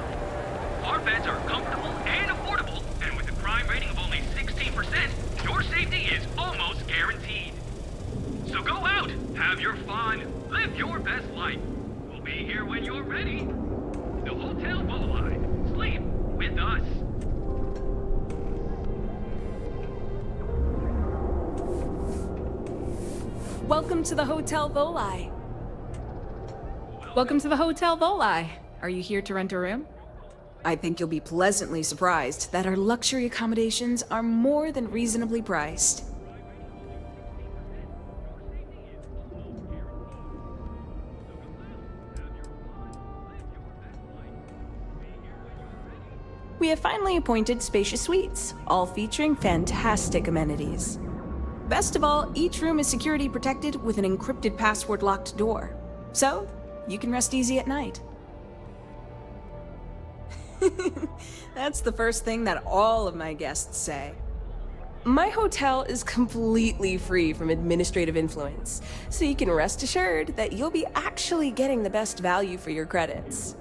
Our beds are comfortable and affordable, and with a crime rating of only 16%, your safety is almost guaranteed. So go out, have your fun, live your best life. We'll be here when you're ready. The Hotel Volii. Sleep with us. Welcome to the Hotel Volii. Welcome to the Hotel Volii. Are you here to rent a room? I think you'll be pleasantly surprised that our luxury accommodations are more than reasonably priced. We have finally appointed spacious suites, all featuring fantastic amenities. Best of all, each room is security protected with an encrypted password-locked door. So, you can rest easy at night. That's the first thing that all of my guests say. My hotel is completely free from administrative influence, so you can rest assured that you'll be actually getting the best value for your credits.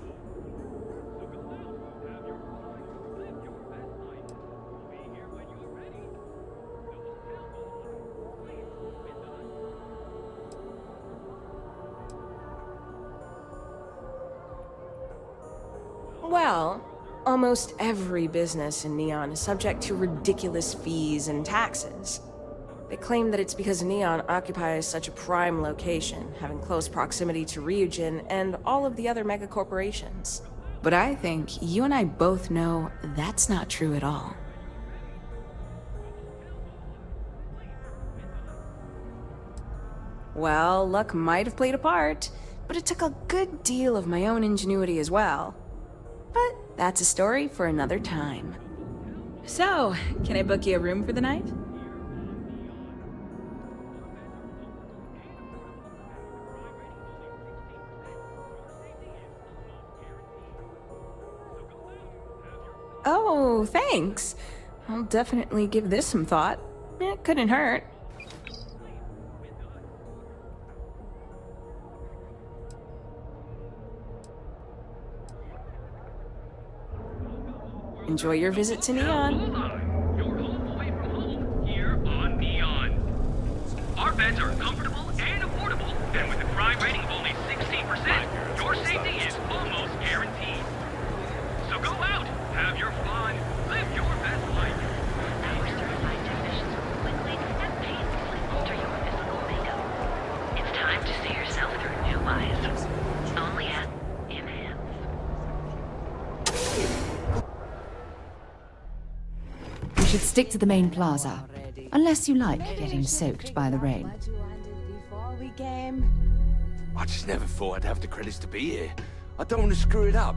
Well, almost every business in Neon is subject to ridiculous fees and taxes. They claim that it's because Neon occupies such a prime location, having close proximity to Ryujin and all of the other megacorporations. But I think you and I both know that's not true at all. Well, luck might have played a part, but it took a good deal of my own ingenuity as well. But that's a story for another time. So, can I book you a room for the night? Oh, thanks. I'll definitely give this some thought. It couldn't hurt. Enjoy your visit to Neon. Our beds are comfortable and affordable, and with a crime rating of only 16%, your safety is almost guaranteed. So go out, have your fun, live your best life. Our certified technicians will quickly and painfully alter your physical makeup. It's time to see yourself through new eyes. Only at Enhance. We should stick to the main plaza. Unless you like getting soaked by the rain. I just never thought I'd have the credits to be here. I don't want to screw it up.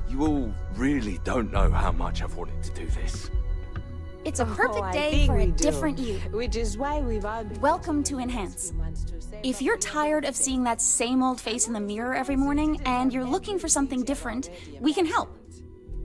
You all really don't know how much I've wanted to do this. It's a perfect day for a different you. Which is why we've all Welcome to Enhance. If you're tired of seeing that same old face in the mirror every morning and you're looking for something different, we can help.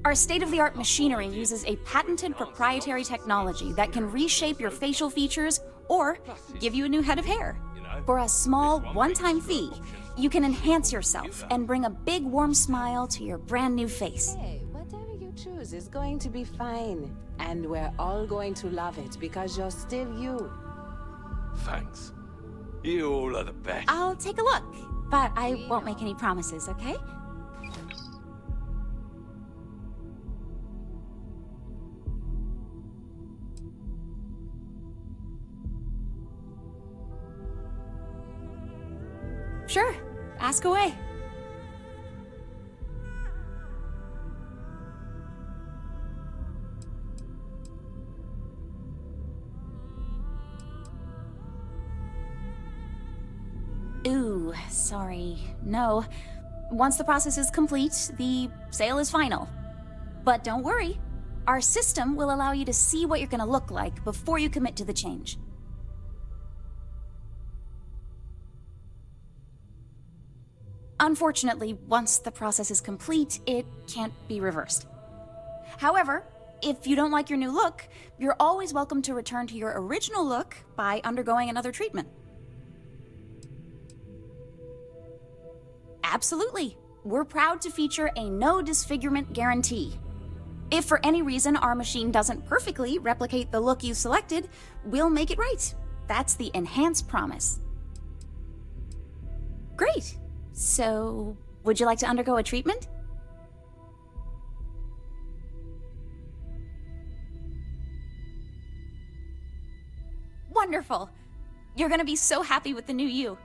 Our state-of-the-art machinery uses a patented proprietary technology that can reshape your facial features or give you a new head of hair. For a small, one-time fee, you can enhance yourself and bring a big, warm smile to your brand new face. Hey, whatever you choose is going to be fine. And we're all going to love it because you're still you. Thanks. You all are the best. I'll take a look, but I won't make any promises, okay? Sure, ask away. Ooh, sorry. No. Once the process is complete, the sale is final. But don't worry. Our system will allow you to see what you're gonna look like before you commit to the change. Unfortunately, once the process is complete, it can't be reversed. However, if you don't like your new look, you're always welcome to return to your original look by undergoing another treatment. Absolutely. We're proud to feature a no disfigurement guarantee. If for any reason our machine doesn't perfectly replicate the look you selected, we'll make it right. That's the Enhance promise. Great. So, would you like to undergo a treatment? Wonderful. You're gonna be so happy with the new you.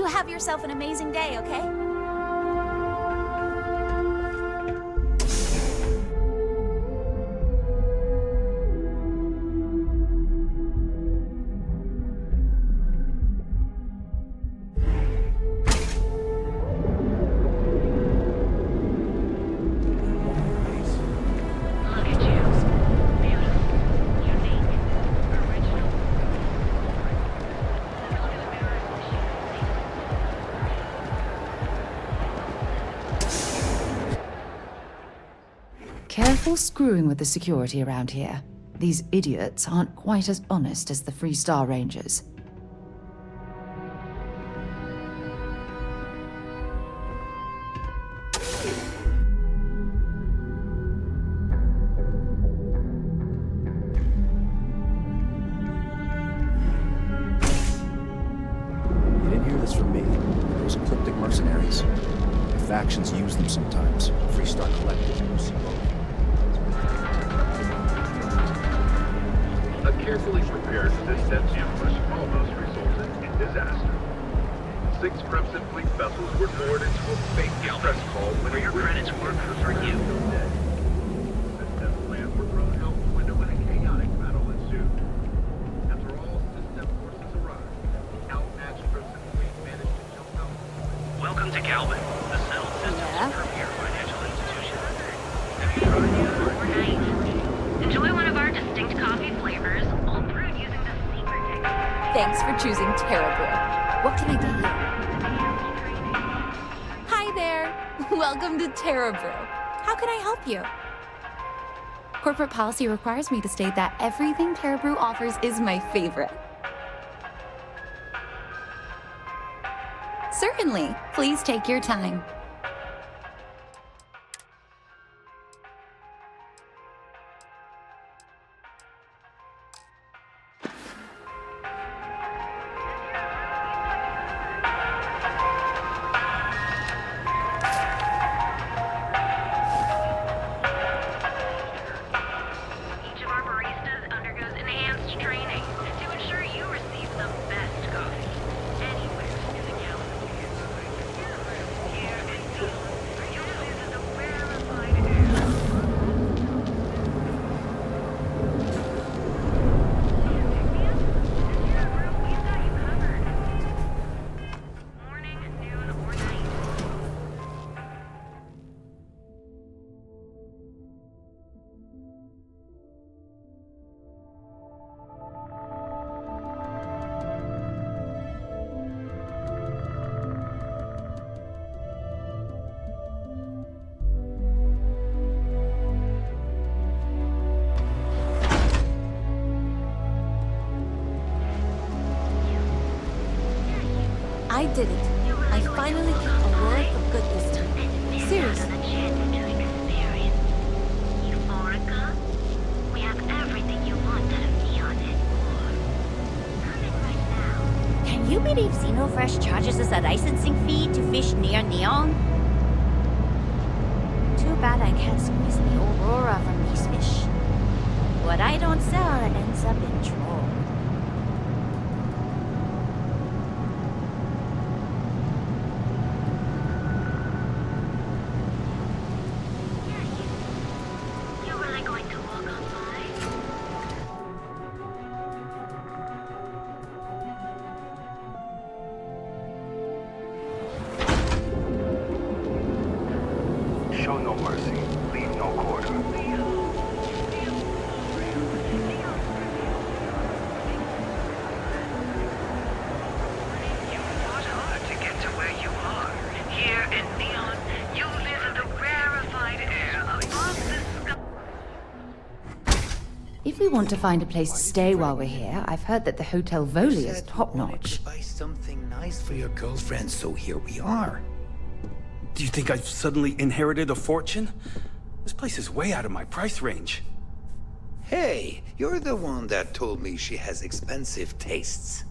have yourself an amazing day, okay? Careful screwing with the security around here. These idiots aren't quite as honest as the Free Star Rangers. You didn't hear this from me. Those ecliptic mercenaries. Factions use them sometimes. Free Star Collective. A carefully prepared resistance ambush almost resulted in disaster. 6 Crimson Fleet vessels were lured into a fake distress call when your credits work for you. System plans were thrown out the window when a chaotic battle ensued. After all system forces arrived, the outmatched Crimson Fleet managed to jump out. Welcome to Calvin, the settled systems premier financial institution. Have you tried the overnight? Enjoy one of our distinct coffee flavors, all brewed using the secret technique. Thanks for choosing Terrabrew. What can I get you? Hi there. Welcome to Terrabrew. How can I help you? Corporate policy requires me to state that everything Terrabrew offers is my favorite. Certainly. Please take your time. Each of our baristas undergoes enhanced training to ensure you receive the best coffee anywhere in the galaxy. Here in Neon, you'll visit the rarefied air. We've got you covered. Morning, noon, or night. I did it. I finally kicked Aurora for good this time. Seriously. Euphorica? We have everything you want out of Neon and more. Come in right now. Can you believe Xenofresh charges us a licensing fee to fish near Neon? Too bad I can't squeeze the Aurora from these fish. What I don't sell ends up in troll. You really going to walk on by? Show no mercy, leave no quarter. Fought hard to get to where you are. Here in Neon, you live in the rarefied air above the sky. If we want to find a place to stay while we're here, I've heard that the Hotel Volii is top-notch. Buy something nice for your girlfriend, so here we are. Do you think I've suddenly inherited a fortune? This place is way out of my price range. Hey, you're the one that told me she has expensive tastes.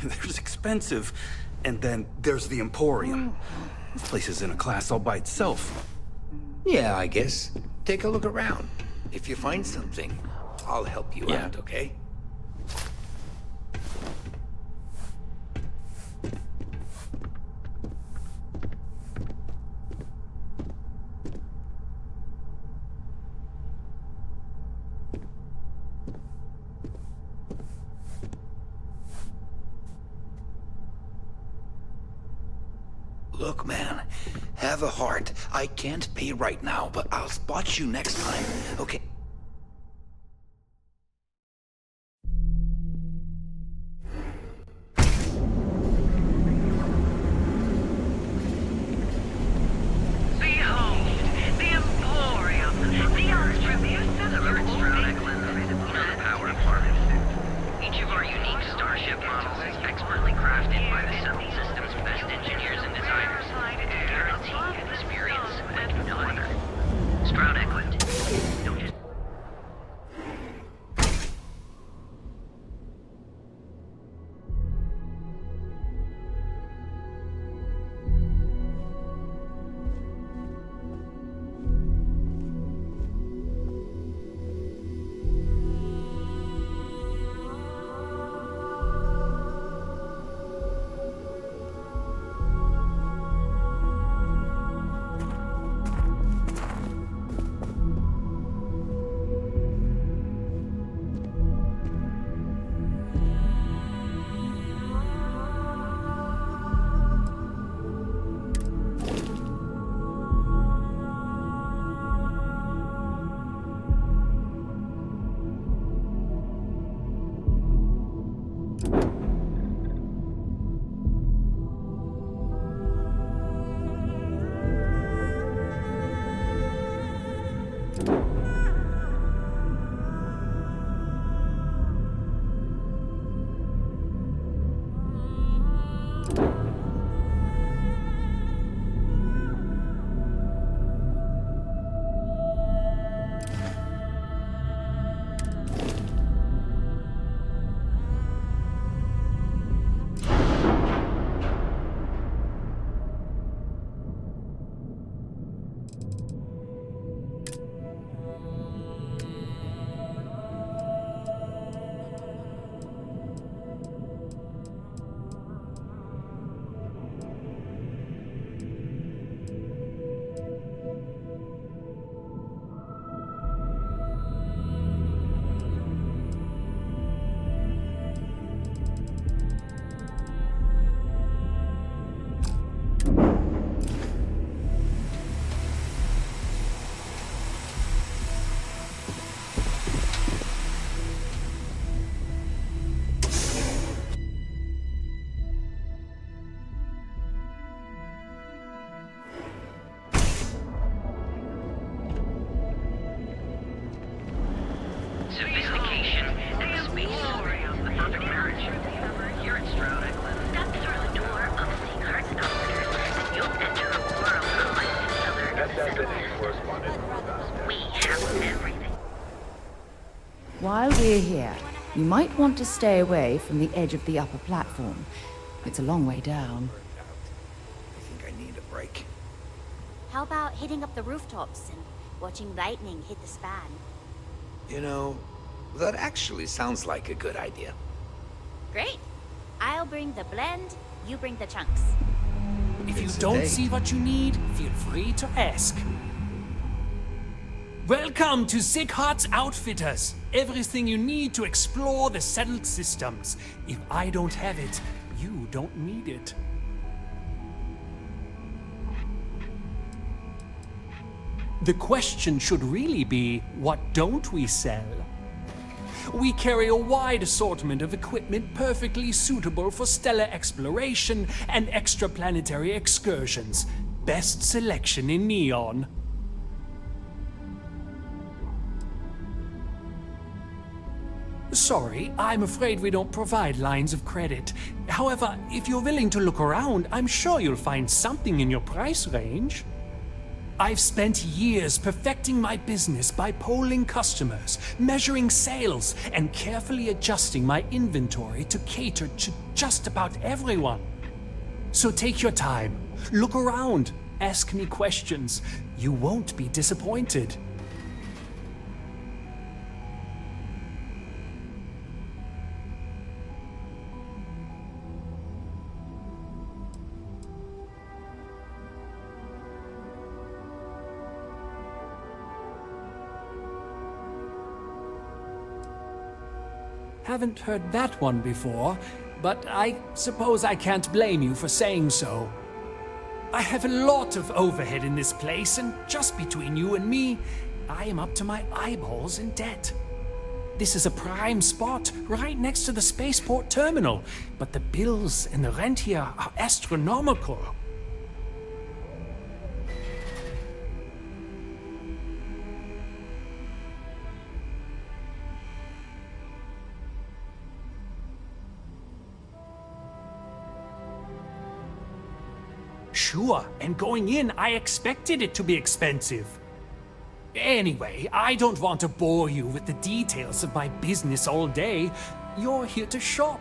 There's expensive, and then there's the Emporium. This place is in a class all by itself. Yeah, I guess. Take a look around. If you find something, I'll help you out, okay? Look, man, have a heart. I can't pay right now, but I'll spot you next time, okay? Behold, the Emporium, the Archbishop Sadler the power of harness. Each of our unique starship models is expertly crafted by the Settled System's best engineers and designers. Guarantee an experience like no other. Stroud Eklund. Sophistication and space. The perfect marriage. Here at Stroud Eklund. Step through the door of Seek Hearts Outfitters, and you'll enter a world unlike any other in the Settled. We have everything. While we're here, you might want to stay away from the edge of the upper platform. It's a long way down. I think I need a break. How about hitting up the rooftops and watching lightning hit the span? You know, that actually sounds like a good idea. Great. I'll bring the blend, you bring the chunks. If you don't see what you need, feel free to ask. Welcome to Seek Hearts Outfitters. Everything you need to explore the settled systems. If I don't have it, you don't need it. The question should really be, what don't we sell? We carry a wide assortment of equipment perfectly suitable for stellar exploration and extraplanetary excursions. Best selection in Neon. Sorry, I'm afraid we don't provide lines of credit. However, if you're willing to look around, I'm sure you'll find something in your price range. I've spent years perfecting my business by polling customers, measuring sales, and carefully adjusting my inventory to cater to just about everyone. So take your time, look around, ask me questions. You won't be disappointed. Haven't heard that one before, but I suppose I can't blame you for saying so. I have a lot of overhead in this place, and just between you and me, I am up to my eyeballs in debt. This is a prime spot, right next to the spaceport terminal, but the bills and the rent here are astronomical. Sure, and going in, I expected it to be expensive. Anyway, I don't want to bore you with the details of my business all day. You're here to shop.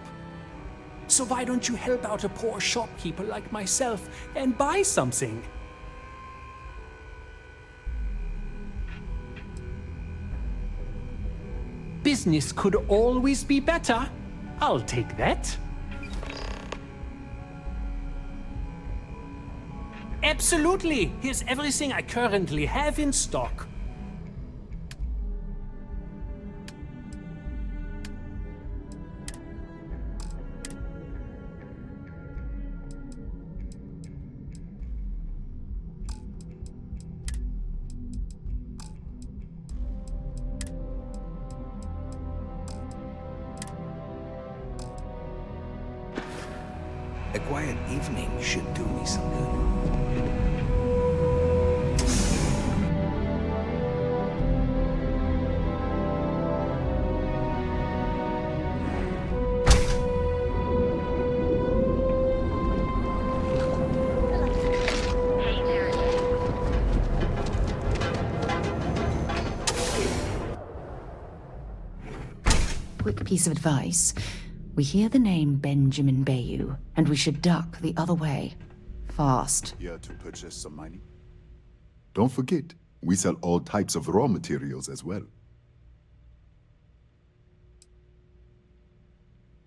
So why don't you help out a poor shopkeeper like myself and buy something? Business could always be better. I'll take that. Absolutely! Here's everything I currently have in stock. A quiet evening should do me some good. Quick piece of advice. We hear the name Benjamin Bayou, and we should duck the other way. Fast. Here to purchase some mining? Don't forget, we sell all types of raw materials as well.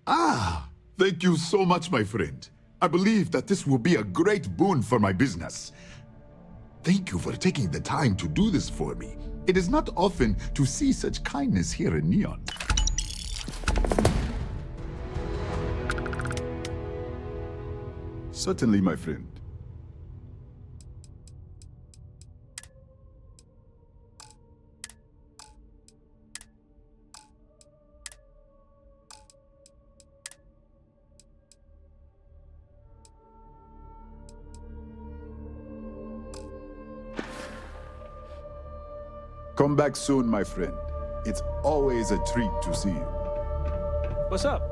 Ah! Thank you so much, my friend. I believe that this will be a great boon for my business. Thank you for taking the time to do this for me. It is not often to see such kindness here in Neon. Certainly, my friend. Come back soon, my friend. It's always a treat to see you. What's up?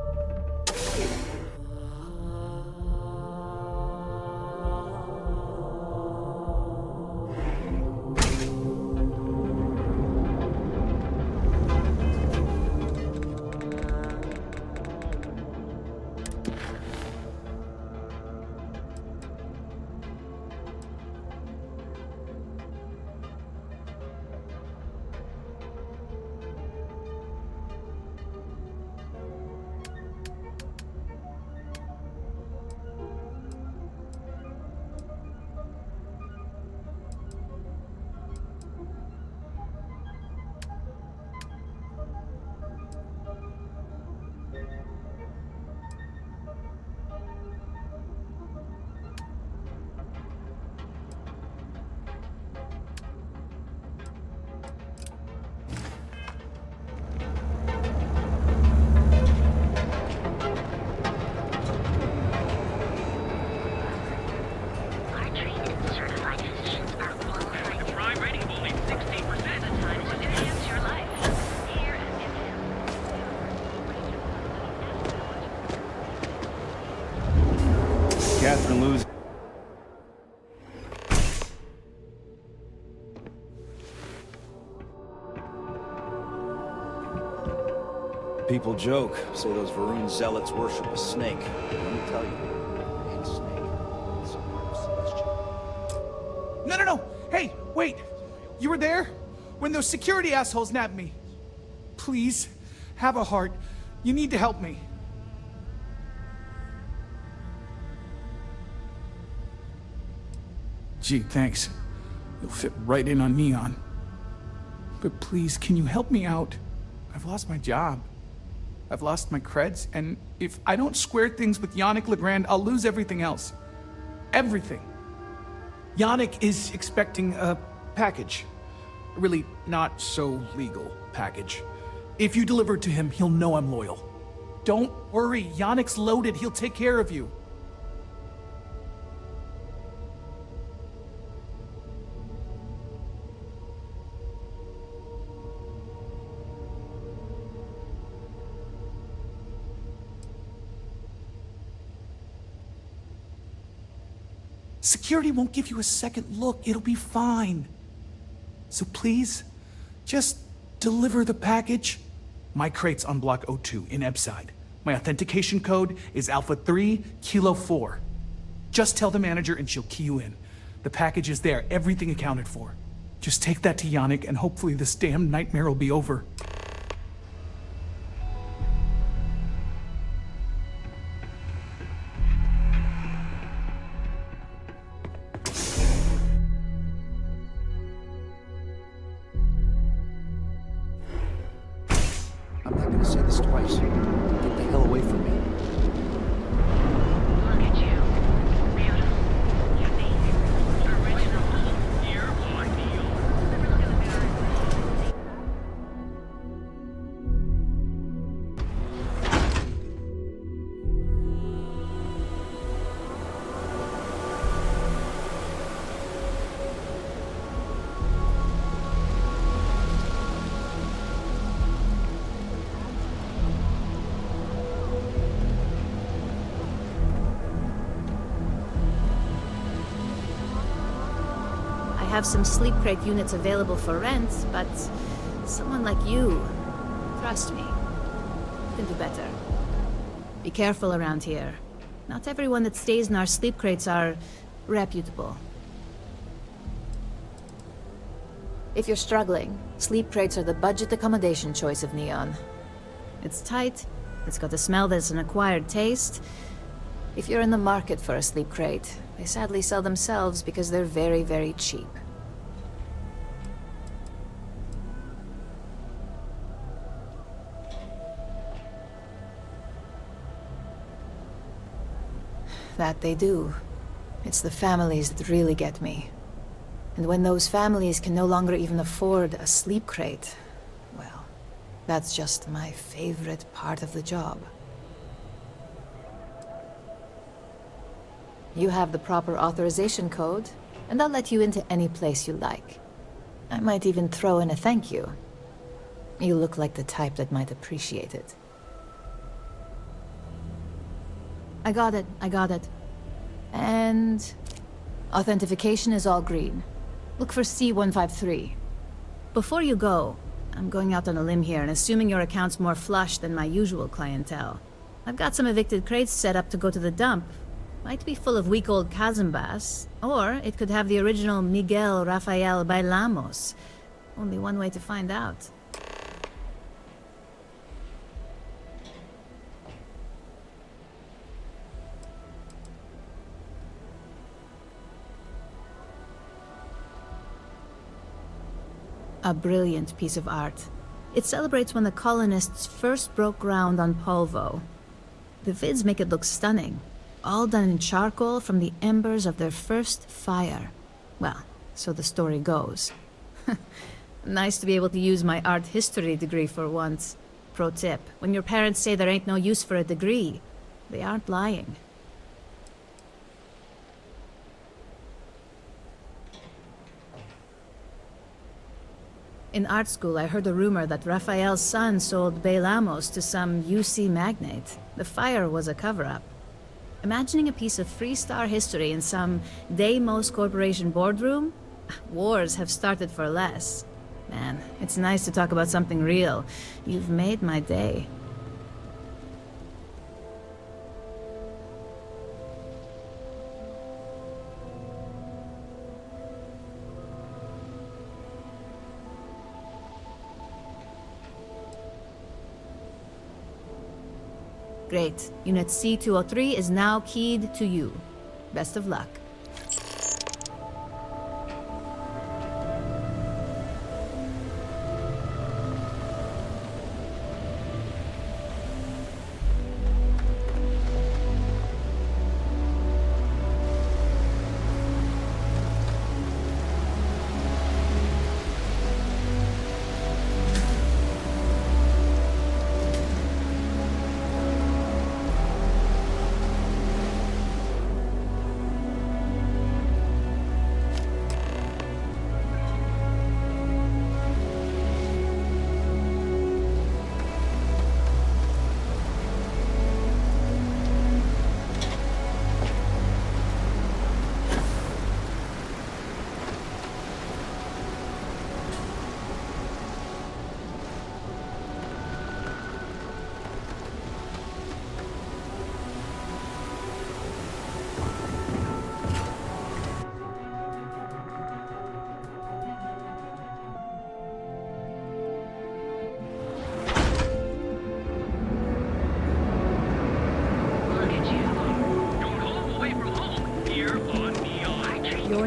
People joke, say those Varun zealots worship a snake. Let me tell you, it ain't a snake. It's some part of celestial. No! Hey, wait! You were there? When those security assholes nabbed me. Please, have a heart. You need to help me. Gee, thanks. You'll fit right in on Neon. But please, can you help me out? I've lost my job. I've lost my creds, and if I don't square things with Yannick Legrande, I'll lose everything else. Everything. Yannick is expecting a package. A really not so legal package. If you deliver it to him, he'll know I'm loyal. Don't worry, Yannick's loaded. He'll take care of you. Security won't give you a second look. It'll be fine. So please, just deliver the package. My crate's on Block 02 in Ebside. My authentication code is Alpha 3 Kilo 4. Just tell the manager and she'll key you in. The package is there, everything accounted for. Just take that to Yannick and hopefully this damn nightmare will be over. I'm not gonna say this twice. Get the hell away from me. Look at you. Beautiful. Unique. Original. You're ideal. I have some Sleepcrate units available for rent, but someone like you, trust me, can do better. Be careful around here. Not everyone that stays in our Sleepcrates are reputable. If you're struggling, Sleepcrates are the budget accommodation choice of Neon. It's tight, it's got a smell that's an acquired taste. If you're in the market for a Sleepcrate, they sadly sell themselves because they're very, very cheap. That they do. It's the families that really get me. And when those families can no longer even afford a Sleepcrate, well, that's just my favorite part of the job. You have the proper authorization code, and I'll let you into any place you like. I might even throw in a thank you. You look like the type that might appreciate it. I got it. And authentication is all green. Look for C153. Before you go, I'm going out on a limb here and assuming your account's more flush than my usual clientele. I've got some evicted crates set up to go to the dump. Might be full of week-old Kazambas, or it could have the original Miguel Rafael Bailamos. Only one way to find out. A brilliant piece of art. It celebrates when the colonists first broke ground on Polvo. The vids make it look stunning. All done in charcoal from the embers of their first fire. Well, so the story goes. Nice to be able to use my art history degree for once. Pro tip, when your parents say there ain't no use for a degree, they aren't lying. In art school, I heard a rumor that Raphael's son sold Bailamos to some UC magnate. The fire was a cover-up. Imagining a piece of Freestar history in some Deimos Corporation boardroom? Wars have started for less. Man, it's nice to talk about something real. You've made my day. Great. Unit C203 is now keyed to you. Best of luck.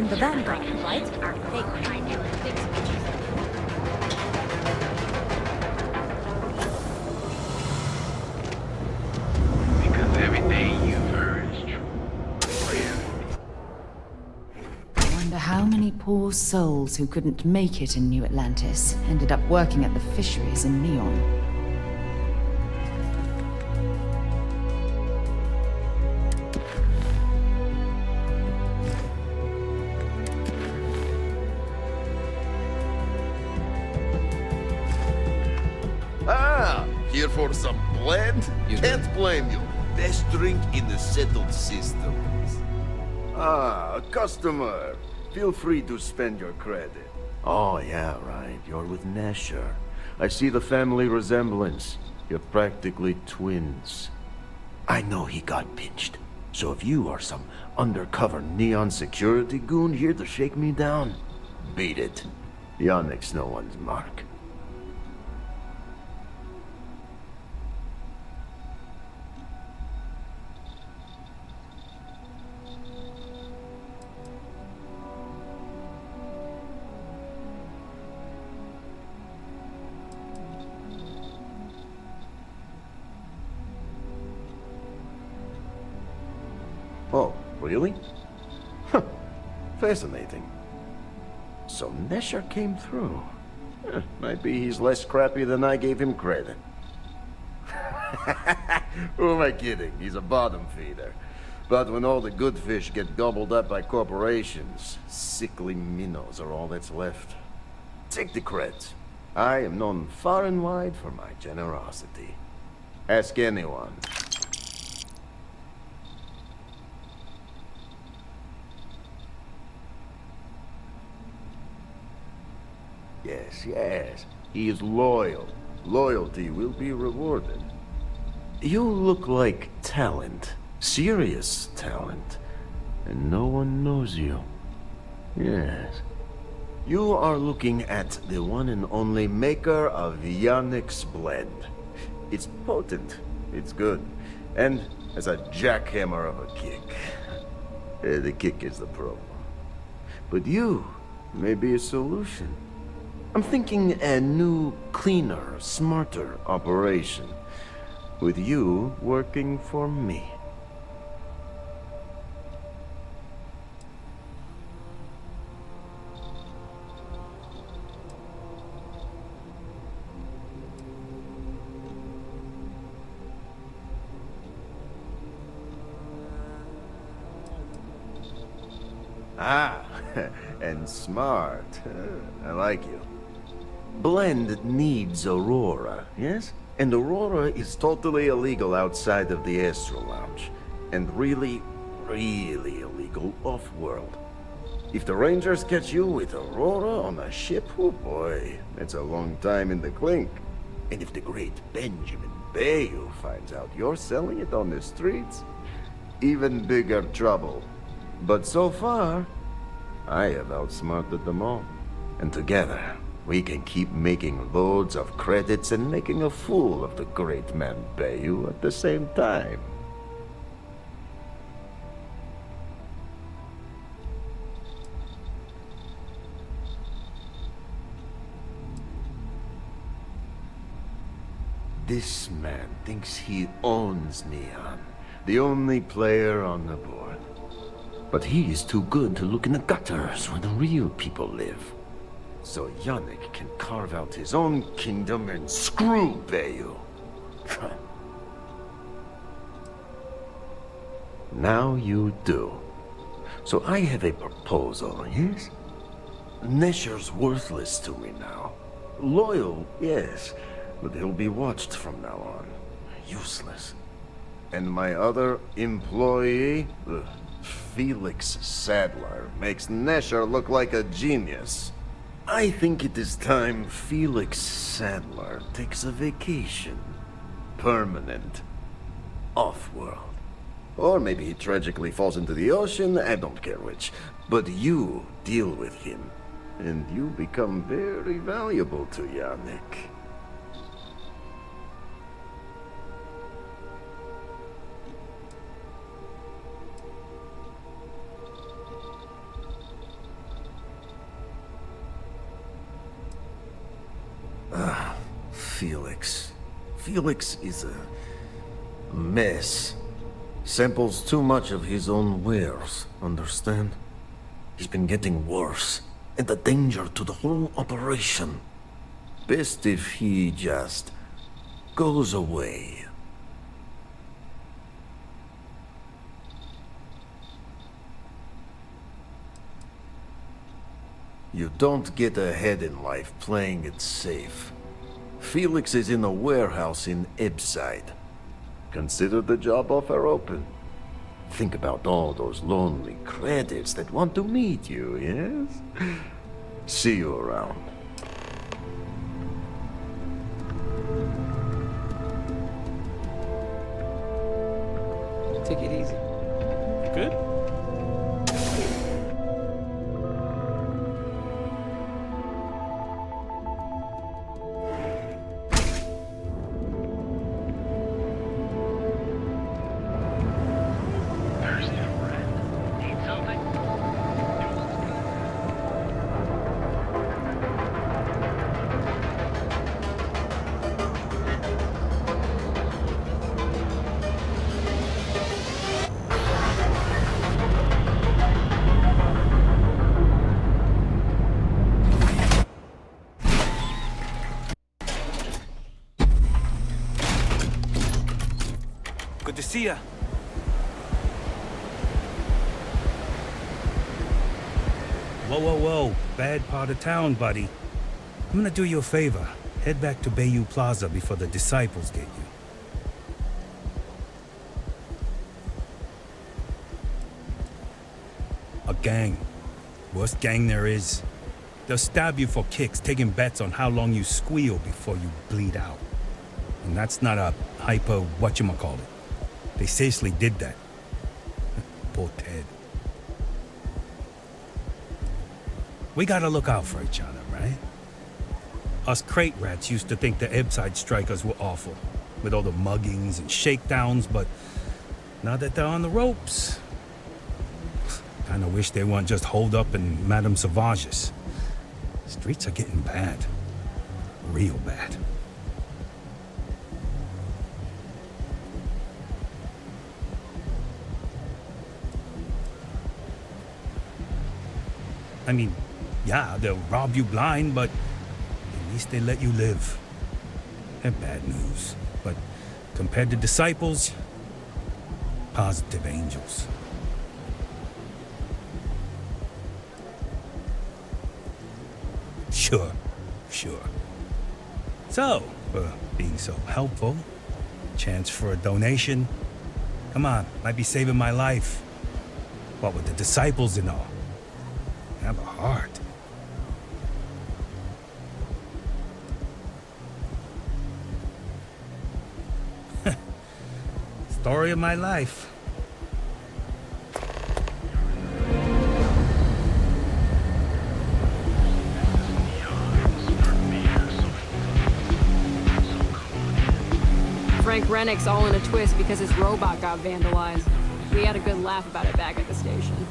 in the vanguard, right? Because everything you've heard is true. I wonder how many poor souls who couldn't make it in New Atlantis ended up working at the fisheries in Neon. Here for some blend? Can't blame you. Best drink in the settled systems. Ah, a customer. Feel free to spend your credit. Oh, yeah, right. You're with Neshar. I see the family resemblance. You're practically twins. I know he got pinched. So if you are some undercover neon security goon here to shake me down, beat it. Yannick's no one's mark. Oh, really? Huh. Fascinating. So Neshar came through. Might be he's less crappy than I gave him credit. Who am I kidding? He's a bottom feeder. But when all the good fish get gobbled up by corporations, sickly minnows are all that's left. Take the credit. I am known far and wide for my generosity. Ask anyone. Yes. He is loyal. Loyalty will be rewarded. You look like talent. Serious talent. And no one knows you. Yes. You are looking at the one and only maker of Yannick's blend. It's potent. It's good. And has a jackhammer of a kick. The kick is the problem. But you may be a solution. I'm thinking a new, cleaner, smarter operation. With you working for me. Ah, and smart. I like you. Blend needs Aurora, yes? And Aurora is totally illegal outside of the Astro Lounge. And really, really illegal off-world. If the Rangers catch you with Aurora on a ship, oh boy, that's a long time in the clink. And if the great Benjamin Bayou finds out you're selling it on the streets, even bigger trouble. But so far, I have outsmarted them all. And together, we can keep making loads of credits and making a fool of the great man Bayou at the same time. This man thinks he owns Neon, the only player on the board. But he is too good to look in the gutters where the real people live. So Yannick can carve out his own kingdom and screw Bayou. Now you do. So I have a proposal, yes? Neshar's worthless to me now. Loyal, yes, but he'll be watched from now on. Useless. And my other employee, Felix Sadler, makes Neshar look like a genius. I think it is time Felix Sadler takes a vacation. Permanent. Off-world. Or maybe he tragically falls into the ocean, I don't care which. But you deal with him, and you become very valuable to Yannick. Felix. Felix is a mess. Samples too much of his own wares, understand? He's been getting worse, and a danger to the whole operation. Best if he just goes away. You don't get ahead in life playing it safe. Felix is in a warehouse in Ebside. Consider the job offer open. Think about all those lonely credits that want to meet you, yes? See you around. Take it easy. Good? Good to see ya. Whoa, whoa, whoa. Bad part of town, buddy. I'm gonna do you a favor. Head back to Bayou Plaza before the disciples get you. A gang. Worst gang there is. They'll stab you for kicks, taking bets on how long you squeal before you bleed out. And that's not a hyper whatchamacallit. They seriously did that. Poor Ted. We gotta look out for each other, right? Us crate rats used to think the Ebside strikers were awful, with all the muggings and shakedowns, but now that they're on the ropes, kinda wish they weren't just holed up in Madame Sauvage's. Streets are getting bad. Real bad. I mean, yeah, they'll rob you blind, but at least they let you live. They're bad news, but compared to disciples, positive angels. Sure. So, being so helpful, chance for a donation. Come on, might be saving my life. What with the disciples and all. Have a heart. Story of my life. Frank Rennick's all in a twist because his robot got vandalized. We had a good laugh about it back at the station.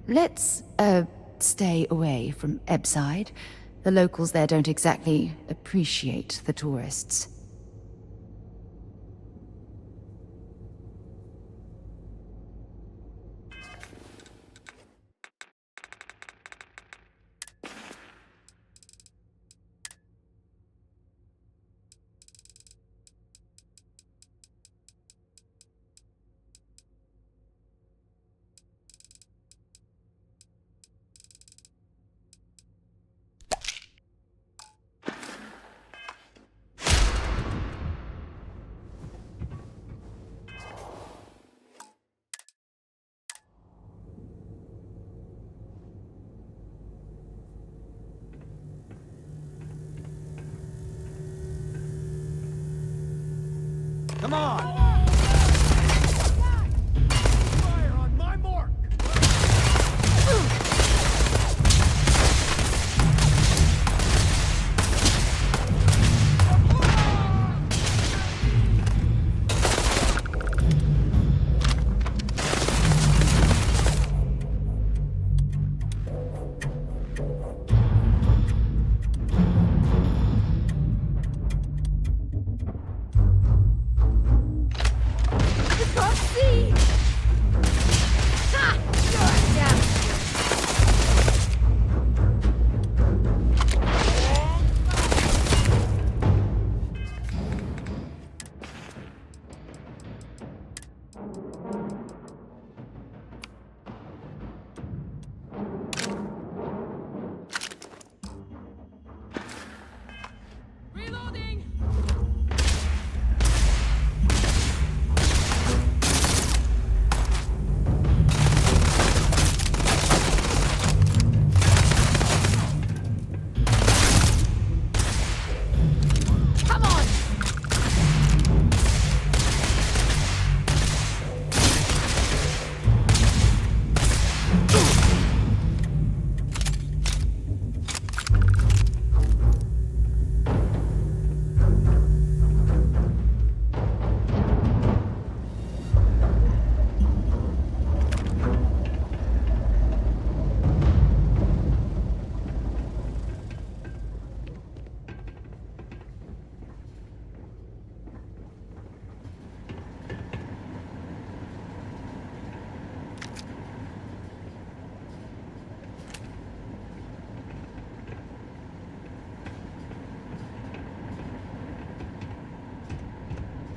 Let's, stay away from Ebside. The locals there don't exactly appreciate the tourists. Come on! Fire on my mark!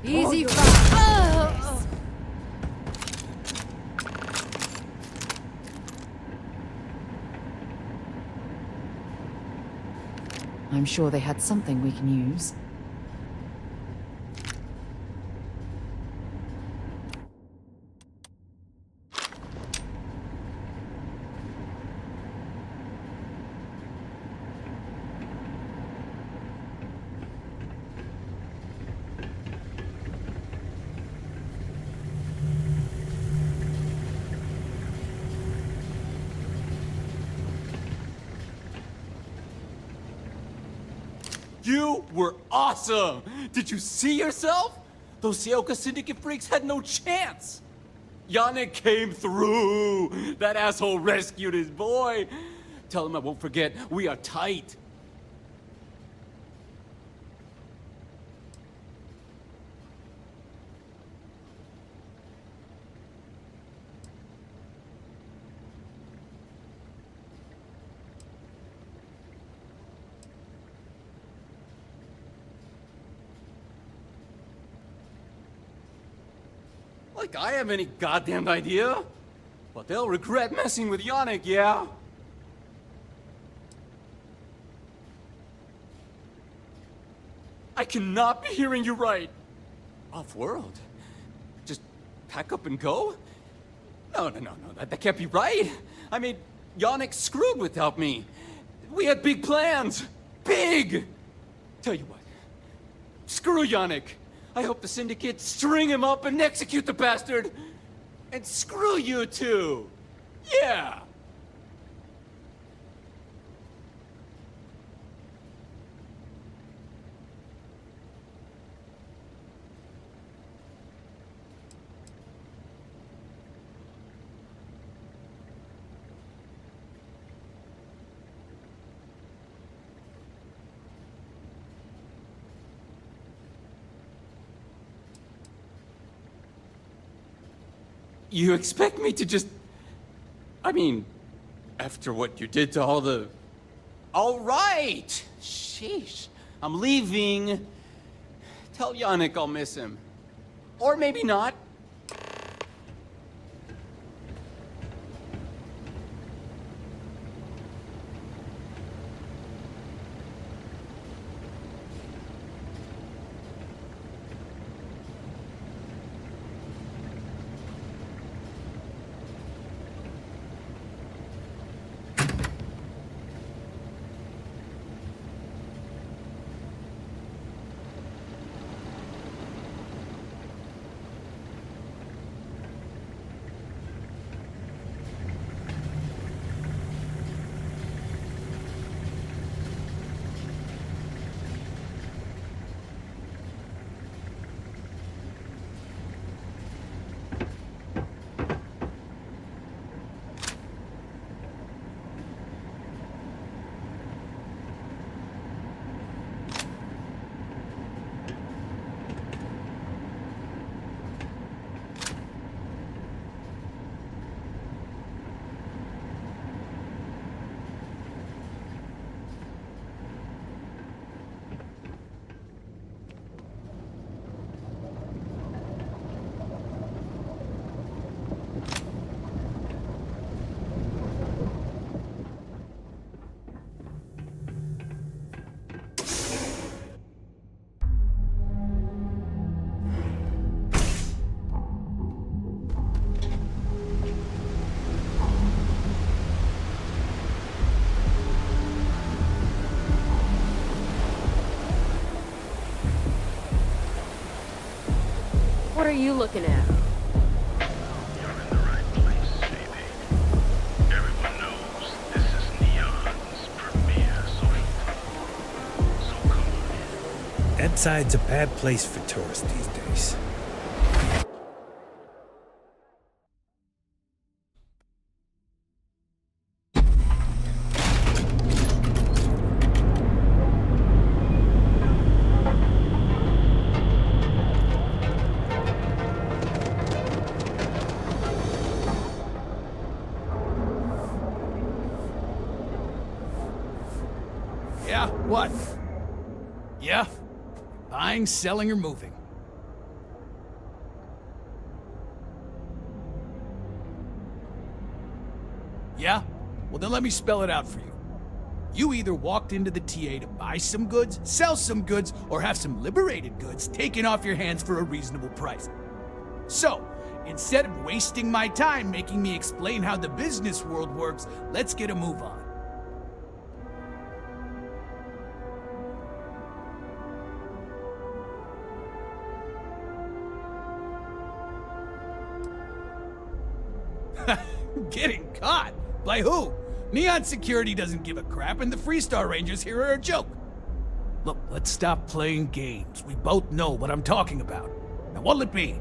Easy fire. I'm sure they had something we can use. You were awesome! Did you see yourself? Those Seoukguh Syndicate freaks had no chance! Yannick came through! That asshole rescued his boy! Tell him I won't forget, we are tight! Like I have any goddamn idea. But they'll regret messing with Yannick, yeah? I cannot be hearing you right. Off-world? Just pack up and go? No, that can't be right. I mean, Yannick screwed without me. We had big plans. Big! Tell you what. Screw Yannick. I hope the Syndicate string him up and execute the bastard! And screw you too! Yeah! You expect me to just... I mean, after what you did to all the... All right! Sheesh. I'm leaving. Tell Yannick I'll miss him. Or maybe not. What are you looking at? Ebside's a bad place for tourists these days. Yeah, what? Yeah? Buying, selling, or moving? Yeah? Well, then let me spell it out for you. You either walked into the TA to buy some goods, sell some goods, or have some liberated goods taken off your hands for a reasonable price. So, instead of wasting my time making me explain how the business world works, let's get a move on. Getting caught? By who? Neon Security doesn't give a crap, and the Freestar Rangers here are a joke. Look, let's stop playing games. We both know what I'm talking about. Now, what'll it be?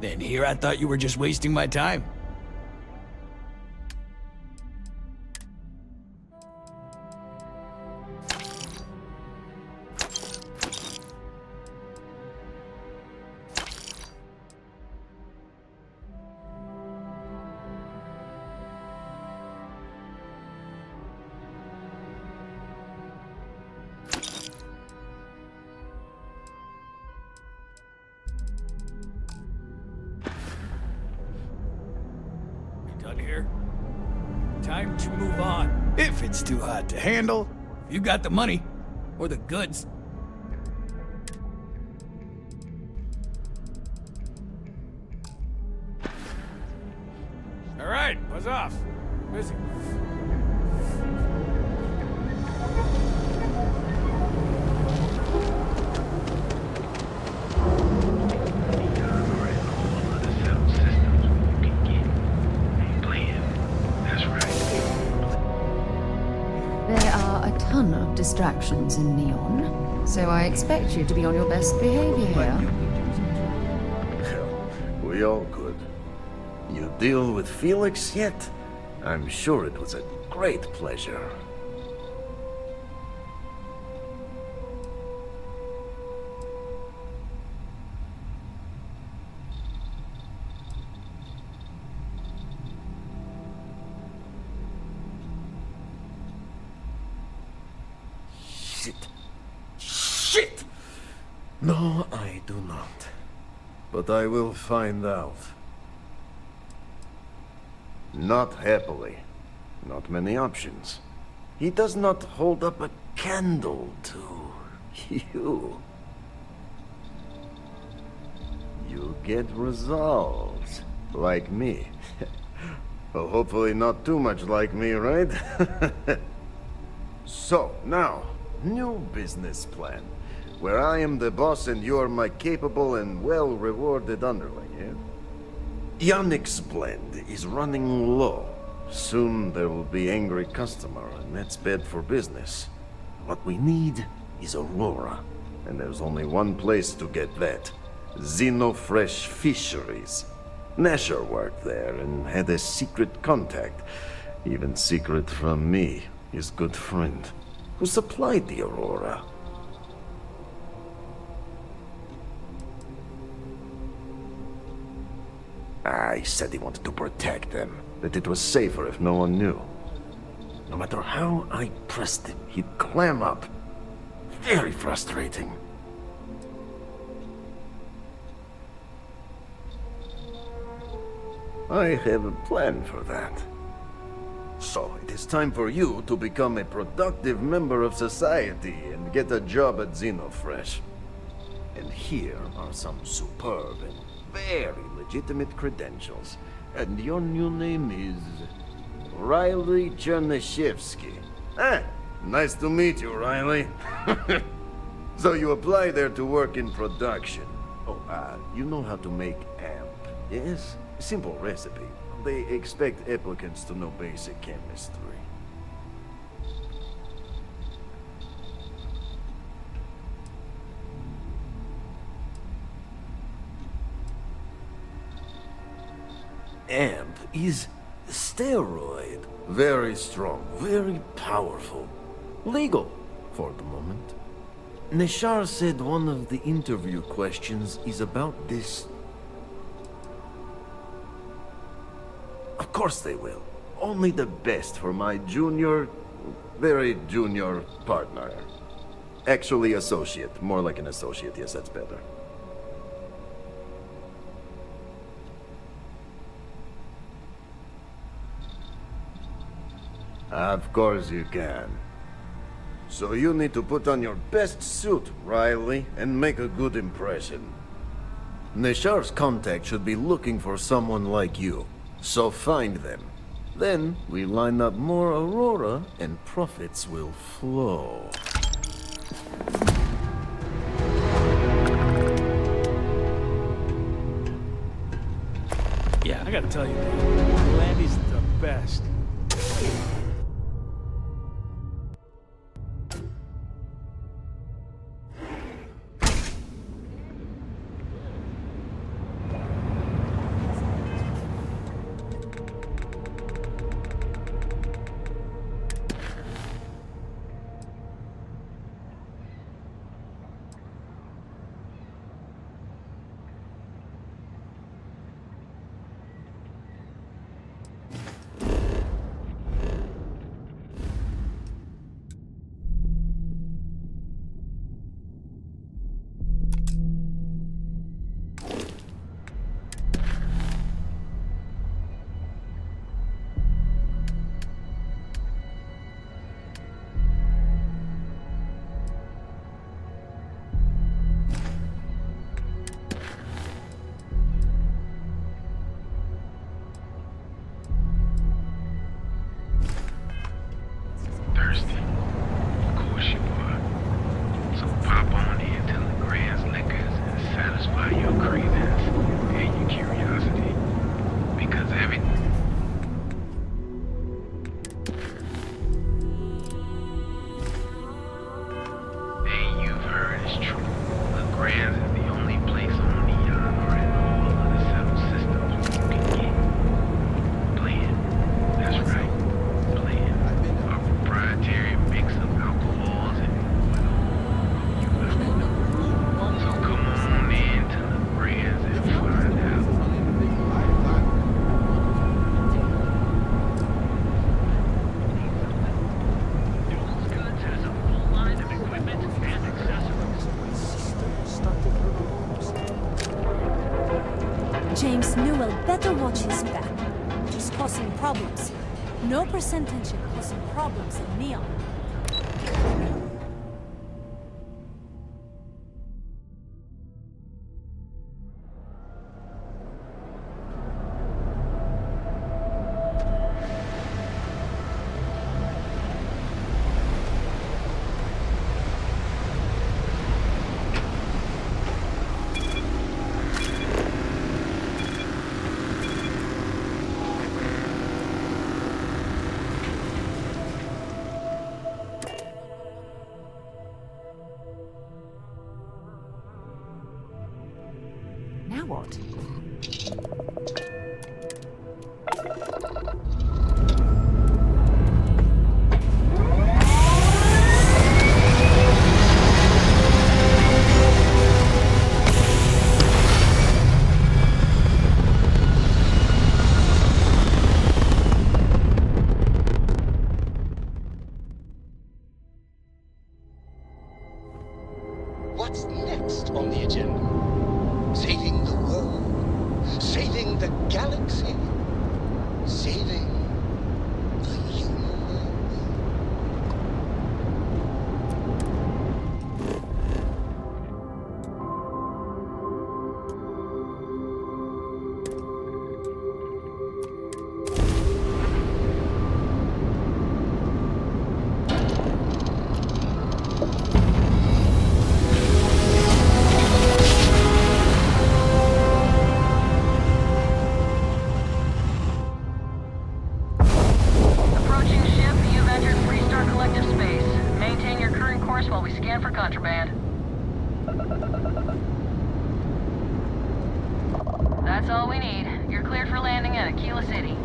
Then here I thought you were just wasting my time. Here. Time to move on. If it's too hot to handle, you got the money or the goods. All right, buzz off. Busy. Of distractions in Neon, so I expect you to be on your best behavior here. We all could. You deal with Felix yet? I'm sure it was a great pleasure. Shit! No, I do not. But I will find out. Not happily. Not many options. He does not hold up a candle to you. You get results. Like me. Well, hopefully not too much like me, right? So, now, new business plan. Where I am the boss and you are my capable and well-rewarded underling, yeah? Yannick's blend is running low. Soon there will be angry customer, and that's bad for business. What we need is Aurora, and there's only one place to get that. Xenofresh Fisheries. Neshar worked there and had a secret contact. Even secret from me, his good friend, who supplied the Aurora. He said he wanted to protect them, that it was safer if no one knew. No matter how I pressed him, he'd clam up. Very frustrating. I have a plan for that. So, it is time for you to become a productive member of society and get a job at Xenofresh. And here are some superb and very legitimate credentials. And your new name is Riley Chernyshevsky. Nice to meet you, Riley. So you apply there to work in production. Oh, you know how to make amp, yes? Simple recipe. They expect applicants to know basic chemistry. Amp is steroid. Very strong, very powerful. Legal, for the moment. Neshar said one of the interview questions is about this. Of course they will. Only the best for my junior, very junior partner. Actually associate, more like an associate, yes, that's better. Of course you can. So you need to put on your best suit, Riley, and make a good impression. Neshar's contact should be looking for someone like you. So find them. Then we line up more Aurora and profits will flow. Yeah, I gotta tell you, man, Landy's the best. James Newell better watch his back. He's causing problems. No percentage in causing problems in Neon. Now what? What's next on the agenda? Saving the world? Saving the galaxy? Saving the universe? contraband. That's all we need. You're cleared for landing at Akila City.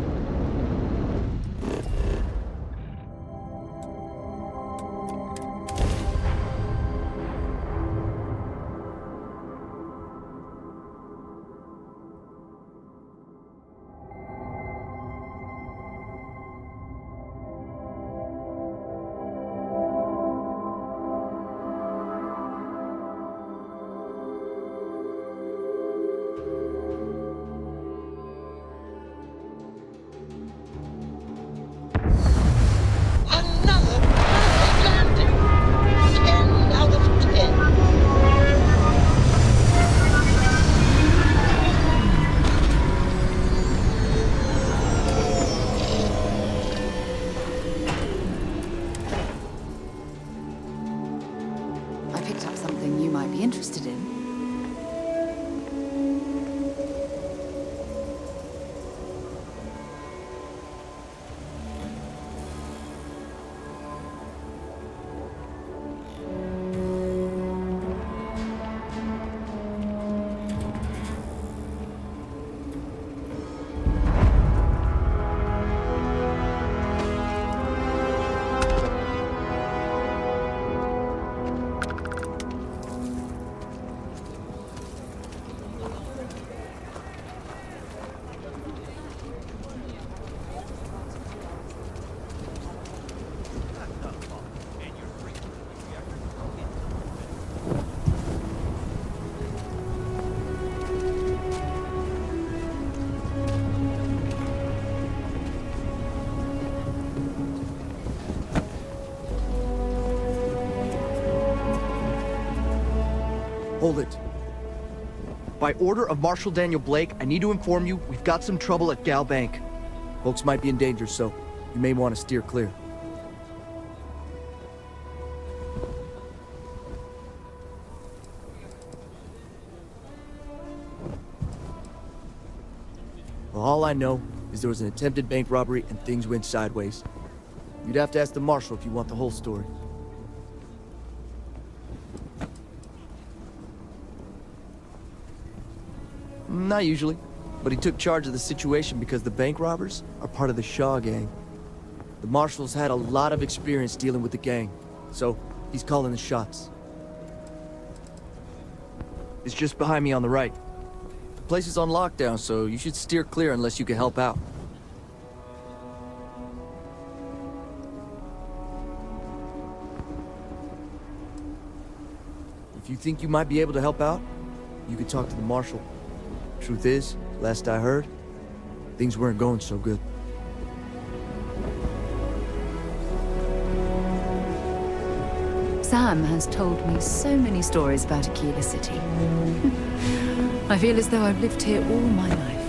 Interested in? Hold it. By order of Marshal Daniel Blake, I need to inform you we've got some trouble at Gal Bank. Folks might be in danger, so you may want to steer clear. Well, all I know is there was an attempted bank robbery and things went sideways. You'd have to ask the Marshal if you want the whole story. Not usually, but he took charge of the situation because the bank robbers are part of the Shaw gang. The Marshal's had a lot of experience dealing with the gang, so he's calling the shots. It's just behind me on the right. The place is on lockdown, so you should steer clear unless you can help out. If you think you might be able to help out, you could talk to the Marshal. Truth is, last I heard, things weren't going so good. Sam has told me so many stories about Akila City. I feel as though I've lived here all my life.